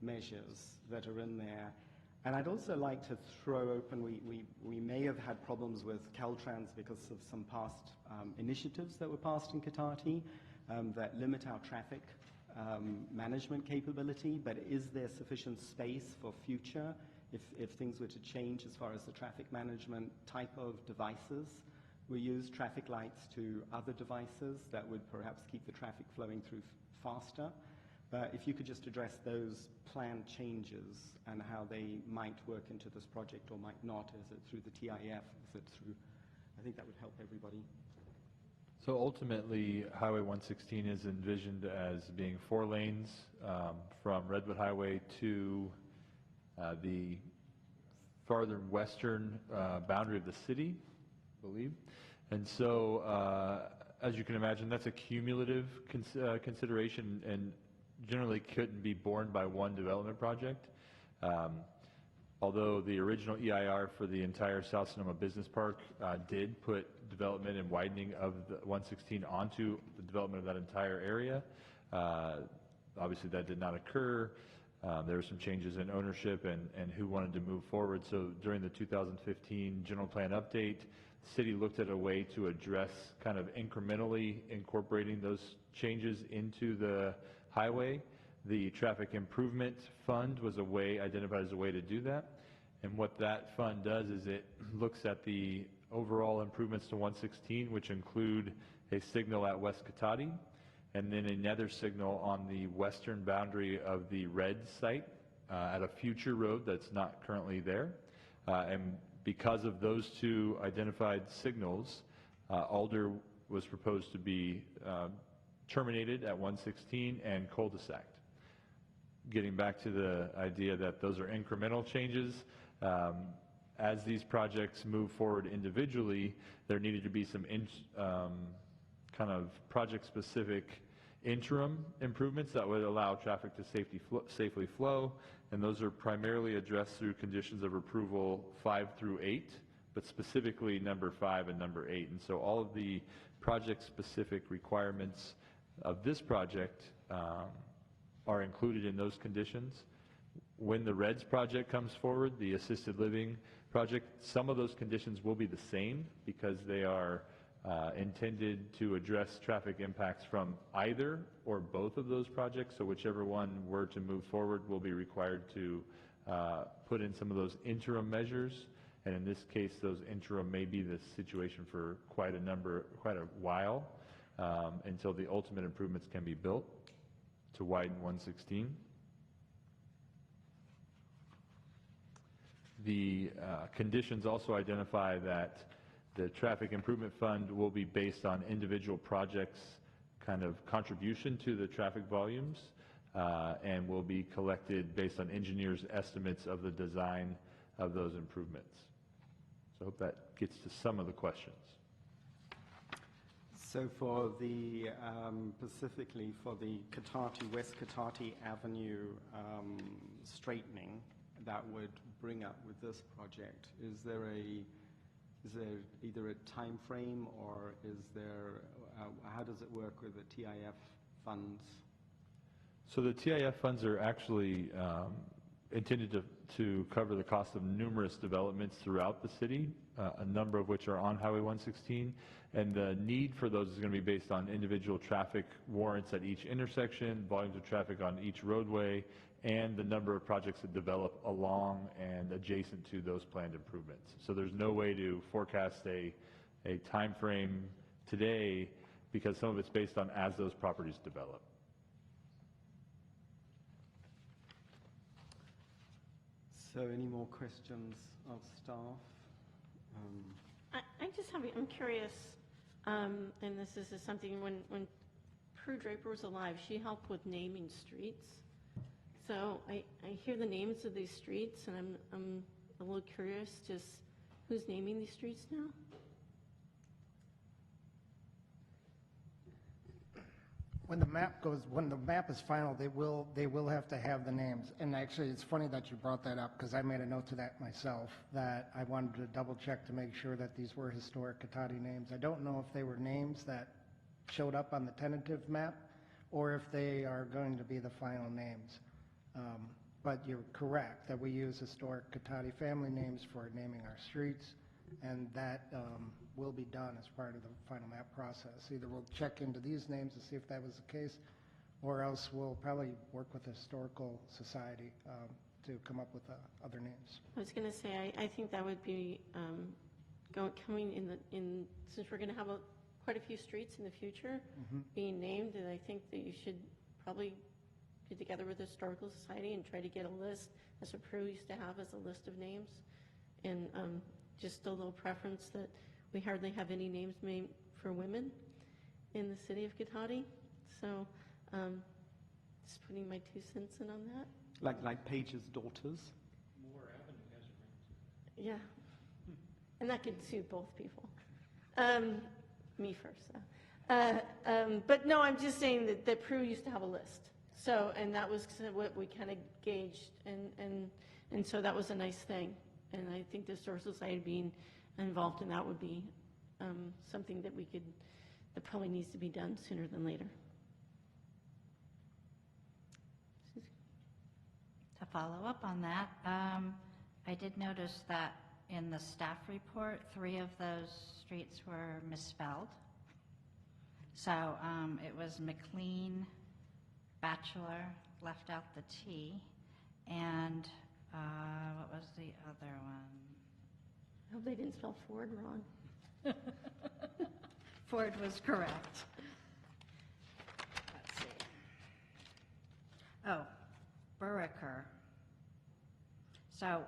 Speaker 2: measures that are in there. And I'd also like to throw open, we may have had problems with Caltrans because of some past initiatives that were passed in Katati that limit our traffic management capability, but is there sufficient space for future if things were to change as far as the traffic management type of devices? We use traffic lights to other devices that would perhaps keep the traffic flowing through faster. But if you could just address those plan changes and how they might work into this project or might not. Is it through the TIF? Is it through, I think that would help everybody.
Speaker 1: So ultimately, Highway 116 is envisioned as being 4 lanes from Redwood Highway to the farther western boundary of the city, I believe. And so, as you can imagine, that's a cumulative consideration and generally couldn't be borne by one development project. Although the original EIR for the entire South Sonoma Business Park did put development and widening of the 116 onto the development of that entire area, obviously that did not occur. There were some changes in ownership and who wanted to move forward. So during the 2015 general plan update, the city looked at a way to address kind of incrementally incorporating those changes into the highway. The traffic improvement fund was a way, identified as a way to do that. And what that fund does is it looks at the overall improvements to 116, which include a signal at West Katati, and then another signal on the western boundary of the red site at a future road that's not currently there. And because of those two identified signals, Alder was proposed to be terminated at 116 and cul-de-saced. Getting back to the idea that those are incremental changes, as these projects move forward individually, there needed to be some kind of project-specific interim improvements that would allow traffic to safely flow, and those are primarily addressed through conditions of approval 5 through 8, but specifically number 5 and number 8. And so all of the project-specific requirements of this project are included in those conditions. When the REDS project comes forward, the assisted living project, some of those conditions will be the same because they are intended to address traffic impacts from either or both of those projects. So whichever one were to move forward will be required to put in some of those interim measures. And in this case, those interim may be the situation for quite a while until the ultimate improvements can be built to widen 116. The conditions also identify that the traffic improvement fund will be based on individual projects kind of contribution to the traffic volumes, and will be collected based on engineers' estimates of the design of those improvements. So I hope that gets to some of the questions.
Speaker 2: So for the, specifically for the Cotati, West Cotati Avenue straightening that would bring up with this project, is there either a time frame, or is there, how does it work with the TIF funds?
Speaker 1: So the TIF funds are actually intended to cover the cost of numerous developments throughout the city, a number of which are on Highway 116. And the need for those is going to be based on individual traffic warrants at each intersection, volumes of traffic on each roadway, and the number of projects that develop along and adjacent to those planned improvements. So there's no way to forecast a time frame today, because some of it's based on as those properties develop.
Speaker 2: So any more questions of staff?
Speaker 3: I'm curious, and this is something, when Prue Draper was alive, she helped with naming streets. So I hear the names of these streets, and I'm a little curious, just who's naming these streets now?
Speaker 11: When the map is final, they will have to have the names. And actually, it's funny that you brought that up, because I made a note to that myself, that I wanted to double check to make sure that these were historic Cotati names. I don't know if they were names that showed up on the tentative map, or if they are going to be the final names. But you're correct that we use historic Cotati family names for naming our streets, and that will be done as part of the final map process. Either we'll check into these names to see if that was the case, or else we'll probably work with the Historical Society to come up with other names.
Speaker 3: I was going to say, I think that would be coming in since we're going to have quite a few streets in the future being named, and I think that you should probably get together with the Historical Society and try to get a list, as a Prue used to have as a list of names, and just a little preference that we hardly have any names made for women in the city of Cotati. So just putting my 2 cents in on that.
Speaker 2: Like Paige's daughters?
Speaker 7: Moore Avenue has a ring.
Speaker 3: Yeah. And that could suit both people. Me first, though. But no, I'm just saying that Prue used to have a list. So, and that was what we kind of gauged, and so that was a nice thing. And I think the Historical Society being involved in that would be something that that probably needs to be done sooner than later.
Speaker 5: To follow up on that, I did notice that in the staff report, 3 of those streets were misspelled. So it was McLean, Bachelor, left out the T, and what was the other one?
Speaker 3: I hope they didn't spell Ford wrong.
Speaker 5: Ford was correct. Let's see. Oh, Burricker. So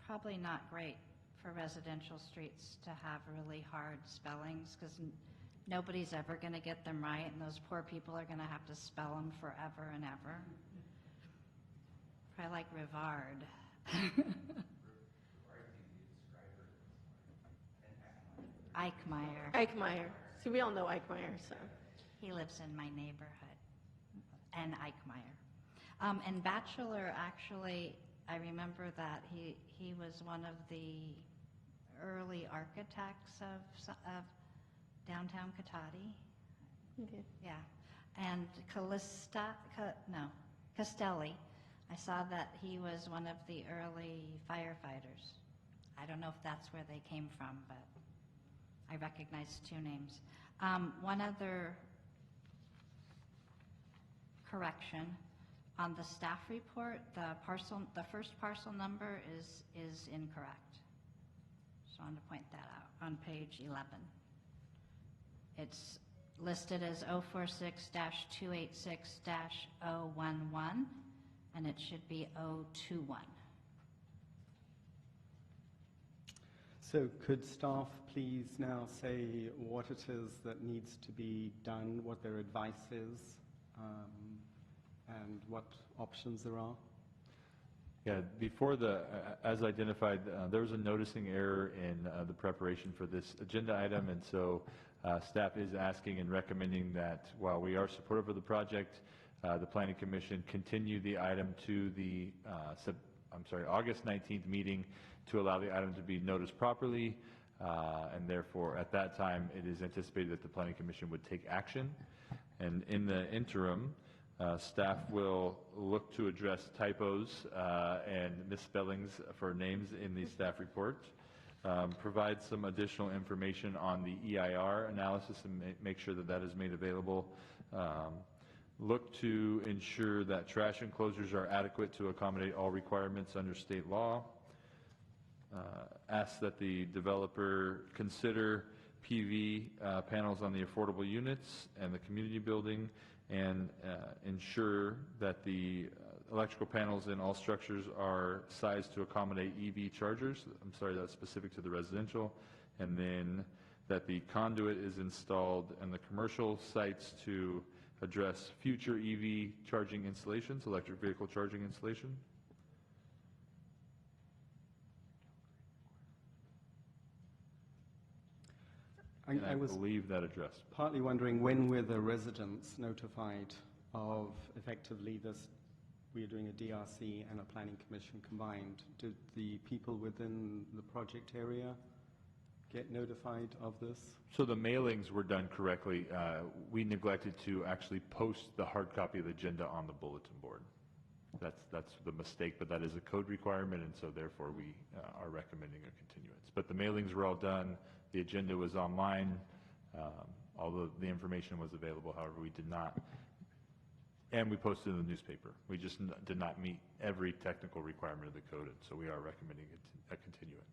Speaker 5: probably not great for residential streets to have really hard spellings, because nobody's ever going to get them right, and those poor people are going to have to spell them forever and ever. I like Rivard. Eichmeyer.
Speaker 3: Eichmeyer. See, we all know Eichmeyer, so.
Speaker 5: He lives in my neighborhood. And Eichmeyer. And Bachelor, actually, I remember that he was one of the early architects of downtown Cotati.
Speaker 3: Okay.
Speaker 5: Yeah. And Castelli, I saw that he was one of the early firefighters. I don't know if that's where they came from, but I recognize 2 names. One other correction. On the staff report, the first parcel number is incorrect. So I want to point that out on page 11. It's listed as 046-286-011, and it should be 021.
Speaker 2: So could staff please now say what it is that needs to be done, what their advice is, and what options there are?
Speaker 1: Yeah, before as identified, there was a noticing error in the preparation for this agenda item, and so staff is asking and recommending that while we are supportive of the project, the Planning Commission continue the item to the, August 19th meeting to allow the item to be noticed properly, and therefore, at that time, it is anticipated that the Planning Commission would take action. And in the interim, staff will look to address typos and misspellings for names in the staff report, provide some additional information on the EIR analysis and make sure that that is made available, look to ensure that trash enclosures are adequate to accommodate all requirements under state law, ask that the developer consider PV panels on the affordable units and the community building, and ensure that the electrical panels in all structures are sized to accommodate EV chargers. I'm sorry, that's specific to the residential. And then that the conduit is installed in the commercial sites to address future EV charging installations, electric vehicle charging installation. I
Speaker 2: was
Speaker 1: believe that addressed.
Speaker 2: partly wondering, when were the residents notified of effectively this, we are doing a DRC and a planning commission combined? Did the people within the project area get notified of this?
Speaker 1: So the mailings were done correctly. We neglected to actually post the hard copy of the agenda on the bulletin board. That's the mistake, but that is a code requirement, and so therefore we are recommending a continuance. But the mailings were all done. The agenda was online. All the information was available. However, we did not, and we posted in the newspaper. We just did not meet every technical requirement of the code, and so we are recommending a continuance.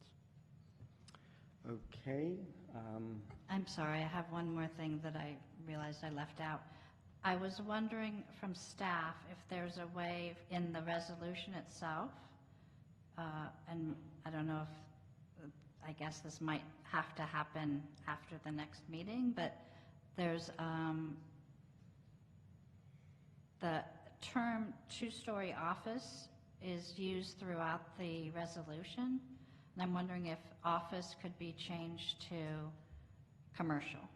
Speaker 2: Okay.
Speaker 5: I'm sorry, I have one more thing that I realized I left out. I was wondering from staff if there's a way in the resolution itself, and I don't know if, I guess this might have to happen after the next meeting, but there's the term two-story office is used throughout the resolution, and I'm wondering if office could be changed to commercial.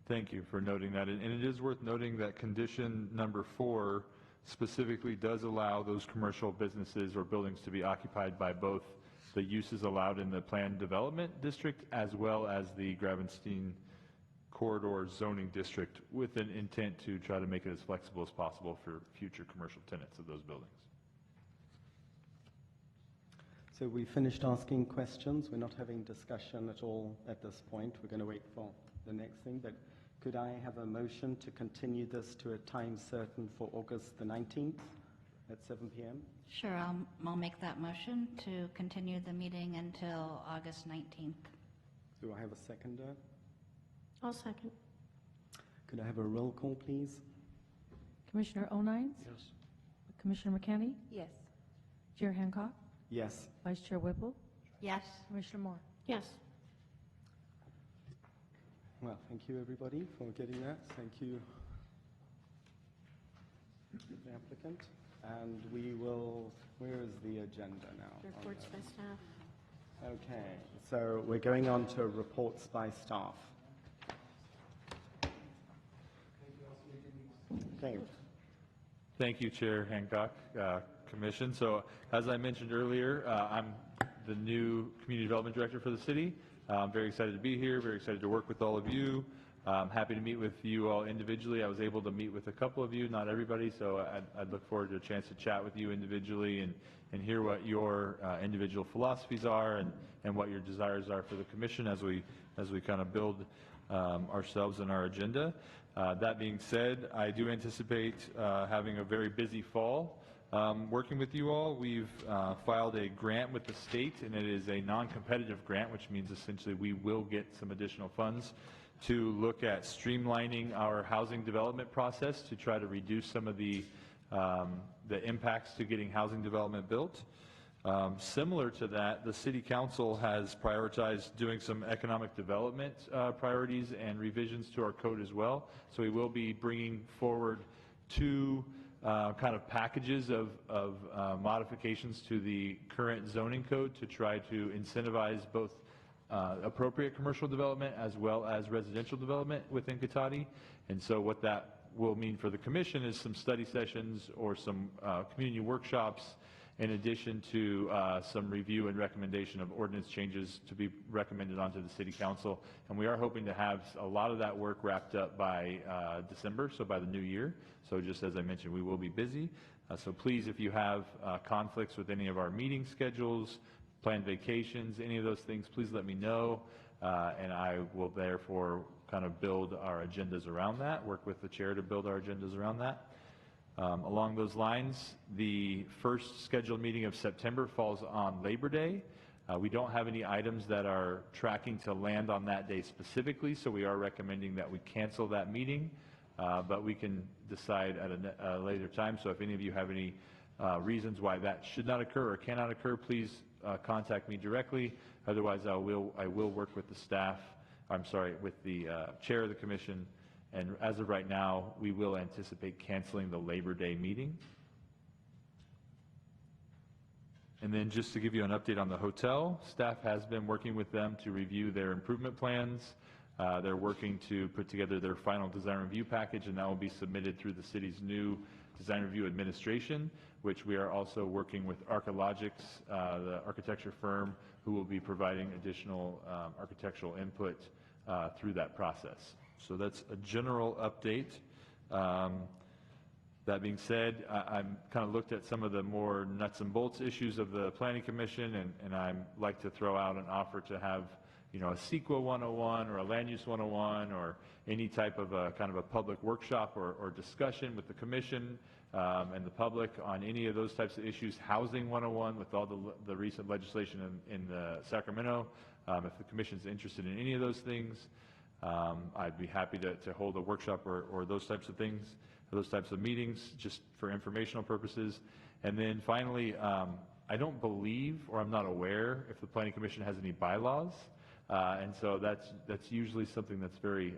Speaker 1: Thank you for noting that. And it is worth noting that condition number 4 specifically does allow those commercial businesses or buildings to be occupied by both the uses allowed in the planned development district as well as the Gravenstein corridor zoning district, with an intent to try to make it as flexible as possible for future commercial tenants of those buildings.
Speaker 2: So we finished asking questions. We're not having discussion at all at this point. We're going to wait for the next thing, but could I have a motion to continue this to a time certain for August the 19th at 7 p.m.?
Speaker 5: Sure, I'll make that motion to continue the meeting until August 19th.
Speaker 2: Do I have a seconder?
Speaker 3: I'll second.
Speaker 2: Could I have a roll call, please?
Speaker 12: Commissioner O'Nines?
Speaker 7: Yes.
Speaker 12: Commissioner McKenney?
Speaker 8: Yes.
Speaker 12: Chair Hancock?
Speaker 2: Yes.
Speaker 12: Vice Chair Whipple?
Speaker 5: Yes.
Speaker 12: Commissioner Moore?
Speaker 3: Yes.
Speaker 2: Well, thank you, everybody, for getting that. Thank you, the applicant. And we will, where is the agenda now?
Speaker 3: Reports by staff.
Speaker 2: Okay, so we're going on to reports by staff. Okay.
Speaker 1: Thank you, Chair Hancock, Commission. So as I mentioned earlier, I'm the new Community Development Director for the city. I'm very excited to be here, very excited to work with all of you. I'm happy to meet with you all individually. I was able to meet with a couple of you, not everybody, so I'd look forward to a chance to chat with you individually and hear what your individual philosophies are and what your desires are for the commission as we kind of build ourselves and our agenda. That being said, I do anticipate having a very busy fall. Working with you all, we've filed a grant with the state, and it is a non-competitive grant, which means essentially we will get some additional funds to look at streamlining our housing development process to try to reduce some of the the impacts to getting housing development built. Similar to that, the City Council has prioritized doing some economic development priorities and revisions to our code as well. So we will be bringing forward two kind of packages of modifications to the current zoning code to try to incentivize both appropriate commercial development as well as residential development within Cotati. And so what that will mean for the commission is some study sessions or some community workshops, in addition to some review and recommendation of ordinance changes to be recommended onto the City Council. And we are hoping to have a lot of that work wrapped up by December, so by the new year. So just as I mentioned, we will be busy. So please, if you have conflicts with any of our meeting schedules, planned vacations, any of those things, please let me know. And I will therefore kind of build our agendas around that, work with the chair to build our agendas around that. Along those lines, the first scheduled meeting of September falls on Labor Day. We don't have any items that are tracking to land on that day specifically, so we are recommending that we cancel that meeting, but we can decide at a later time. So if any of you have any reasons why that should not occur or cannot occur, please contact me directly. Otherwise, I will work with the staff, with the chair of the commission. And as of right now, we will anticipate canceling the Labor Day meeting. And then just to give you an update on the hotel, staff has been working with them to review their improvement plans. They're working to put together their final design review package, and that will be submitted through the city's new design review administration, which we are also working with Archeologics, the architecture firm, who will be providing additional architectural input through that process. So that's a general update. That being said, I'm kind of looked at some of the more nuts and bolts issues of the Planning Commission, and I'd like to throw out an offer to have, a CEQA 101 or a Land Use 101 or any type of a kind of a public workshop or discussion with the Commission and the public on any of those types of issues. Housing 101 with all the recent legislation in Sacramento. If the Commission is interested in any of those things, I'd be happy to hold a workshop or those types of things, those types of meetings, just for informational purposes. And then finally, I don't believe, or I'm not aware, if the Planning Commission has any bylaws. And so that's usually something that's very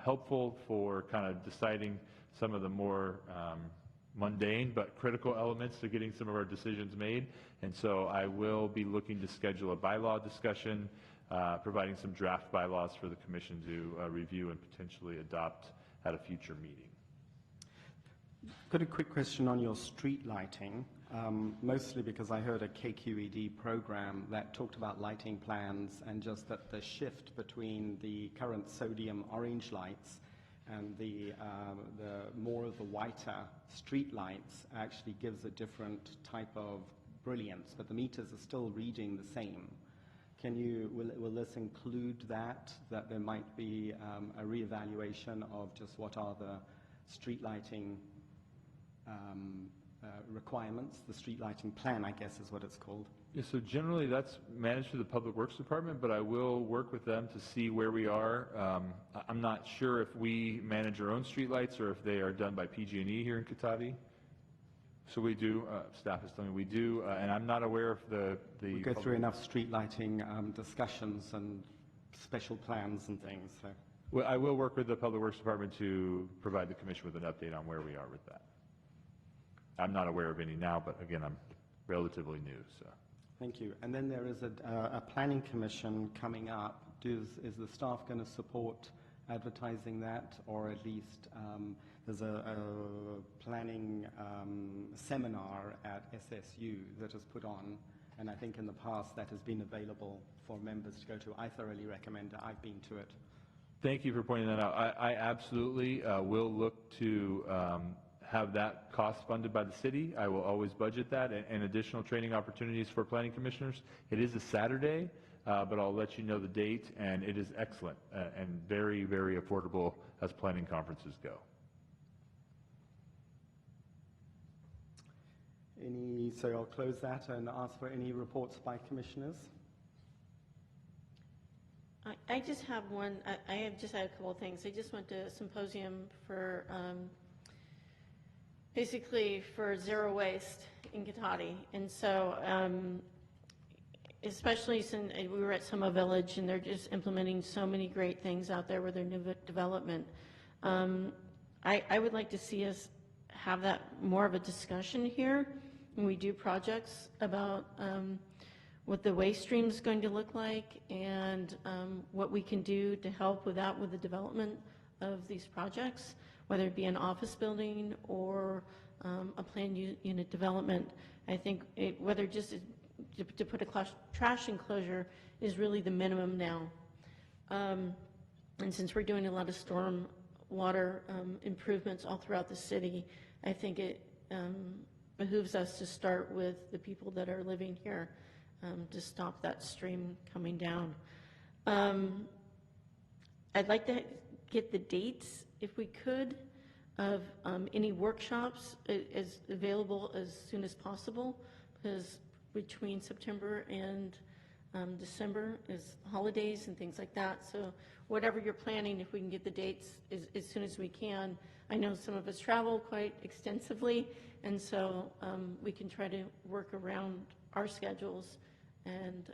Speaker 1: helpful for kind of deciding some of the more mundane but critical elements to getting some of our decisions made. And so I will be looking to schedule a bylaw discussion, providing some draft bylaws for the Commission to review and potentially adopt at a future meeting.
Speaker 2: Got a quick question on your street lighting, mostly because I heard a KQED program that talked about lighting plans and just that the shift between the current sodium orange lights and the more of the whiter street lights actually gives a different type of brilliance, but the meters are still reading the same. Will this include that there might be a reevaluation of just what are the street lighting requirements, the street lighting plan, I guess is what it's called?
Speaker 1: Yeah, so generally that's managed through the Public Works Department, but I will work with them to see where we are. I'm not sure if we manage our own streetlights or if they are done by PG&E here in Cotati. So we do, staff is telling me we do, and I'm not aware of the
Speaker 2: We go through enough street lighting discussions and special plans and things. So.
Speaker 1: Well, I will work with the Public Works Department to provide the Commission with an update on where we are with that. I'm not aware of any now, but again, I'm relatively new. So.
Speaker 2: Thank you. And then there is a Planning Commission coming up. Is the staff going to support advertising that, or at least there's a planning seminar at SSU that is put on, and I think in the past that has been available for members to go to. I thoroughly recommend it. I've been to it.
Speaker 1: Thank you for pointing that out. I absolutely will look to have that cost funded by the city. I will always budget that and additional training opportunities for planning commissioners. It is a Saturday, but I'll let you know the date, and it is excellent and very, very affordable as planning conferences go.
Speaker 2: So I'll close that and ask for any reports by commissioners.
Speaker 3: I just have one. I have just had a couple of things. I just went to a symposium for basically for zero waste in Cotati. And so, especially since we were at Summer Village and they're just implementing so many great things out there with their new development. I would like to see us have that more of a discussion here when we do projects about what the waste stream is going to look like and what we can do to help with that with the development of these projects, whether it be an office building or a planned unit development. I think whether just to put a trash enclosure is really the minimum now. And since we're doing a lot of storm water improvements all throughout the city, I think it behooves us to start with the people that are living here to stop that stream coming down. I'd like to get the dates, if we could, of any workshops as available as soon as possible, because between September and December is holidays and things like that. So whatever you're planning, if we can get the dates as soon as we can. I know some of us travel quite extensively, and so we can try to work around our schedules. And,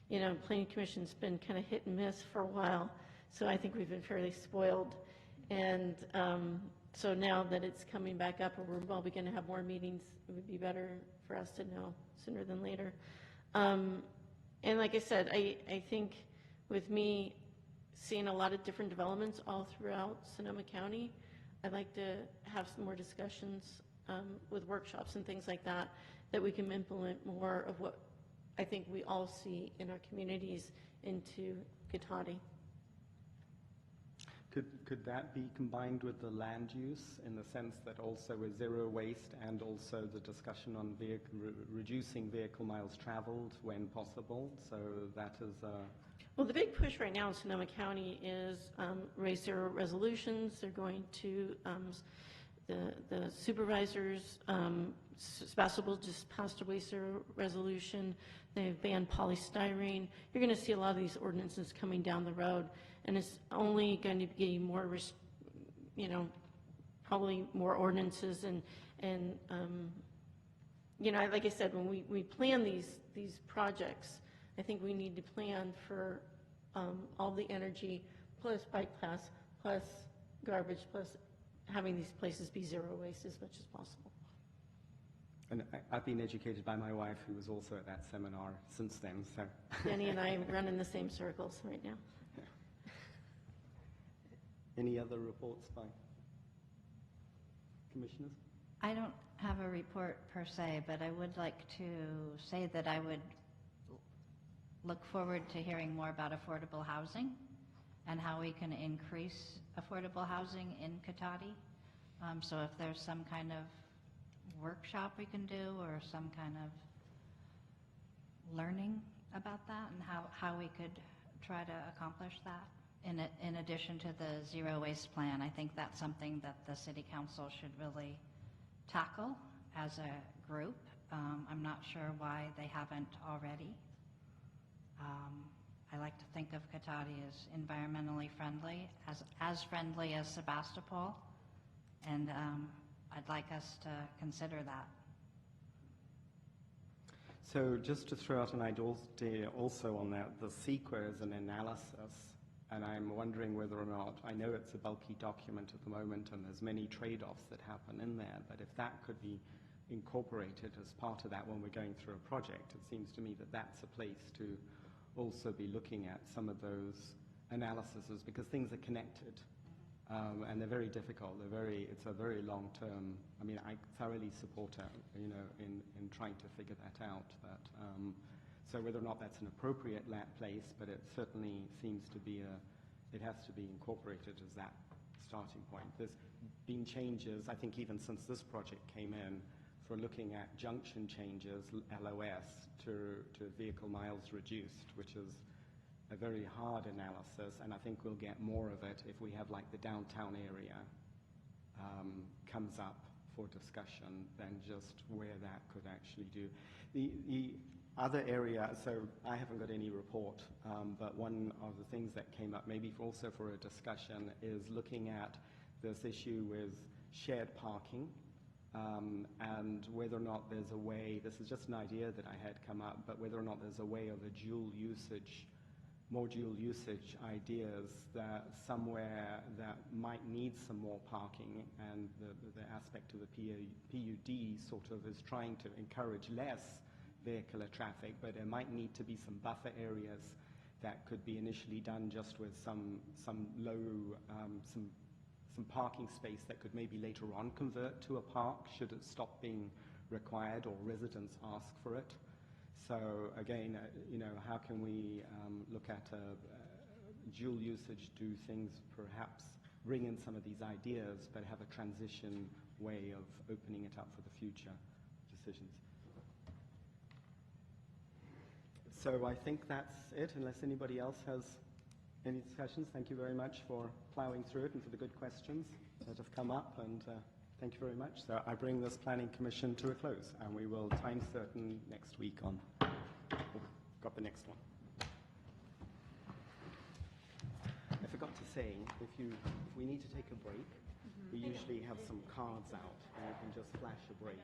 Speaker 3: you know, Planning Commission's been kind of hit and miss for a while, so I think we've been fairly spoiled. And so now that it's coming back up, or we're probably going to have more meetings, it would be better for us to know sooner than later. And like I said, I think with me seeing a lot of different developments all throughout Sonoma County, I'd like to have some more discussions with workshops and things like that, that we can implement more of what I think we all see in our communities into Cotati.
Speaker 2: Could that be combined with the land use in the sense that also with zero waste and also the discussion on reducing vehicle miles traveled when possible? So that is
Speaker 3: Well, the big push right now in Sonoma County is raise zero resolutions. They're going to, the supervisors, Sebastopol just passed a waste zero resolution. They've banned polystyrene. You're going to see a lot of these ordinances coming down the road, and it's only going to be more, you know, probably more ordinances and you know, like I said, when we plan these projects, I think we need to plan for all the energy, plus bike paths, plus garbage, plus having these places be zero waste as much as possible.
Speaker 2: And I've been educated by my wife, who was also at that seminar since then. So
Speaker 3: Jenny and I run in the same circles right now.
Speaker 2: Yeah. Any other reports by commissioners?
Speaker 5: I don't have a report per se, but I would like to say that I would look forward to hearing more about affordable housing and how we can increase affordable housing in Cotati. So if there's some kind of workshop we can do or some kind of learning about that and how we could try to accomplish that. In addition to the zero waste plan, I think that's something that the City Council should really tackle as a group. I'm not sure why they haven't already. I like to think of Cotati as environmentally friendly, as friendly as Sebastopol, and I'd like us to consider that.
Speaker 2: So just to throw out an idea also on that, the CEQA is an analysis, and I'm wondering whether or not, I know it's a bulky document at the moment and there's many trade-offs that happen in there, but if that could be incorporated as part of that when we're going through a project, it seems to me that that's a place to also be looking at some of those analyses, because things are connected. And they're very difficult. It's a very long-term. I mean, I thoroughly support you know, in trying to figure that out. So whether or not that's an appropriate place, but it certainly seems to be it has to be incorporated as that starting point. There's been changes, I think, even since this project came in, for looking at junction changes, LOS, to vehicle miles reduced, which is a very hard analysis, and I think we'll get more of it if we have, like, the downtown area comes up for discussion than just where that could actually do. The other area, so I haven't got any report, but one of the things that came up, maybe also for a discussion, is looking at this issue with shared parking, and whether or not there's a way, this is just an idea that I had come up, but whether or not there's a way of a dual usage, more dual usage ideas that somewhere that might need some more parking, and the aspect of the PUD sort of is trying to encourage less vehicular traffic, but there might need to be some buffer areas that could be initially done just with some low, some parking space that could maybe later on convert to a park should it stop being required or residents ask for it. So again, how can we look at dual usage, do things perhaps bring in some of these ideas, but have a transition way of opening it up for the future decisions. So I think that's it, unless anybody else has any discussions. Thank you very much for plowing through it and for the good questions that have come up, and thank you very much. So I bring this Planning Commission to a close, and we will time certain next week on, got the next one. I forgot to say, if we need to take a break, we usually have some cards out, and you can just flash a break.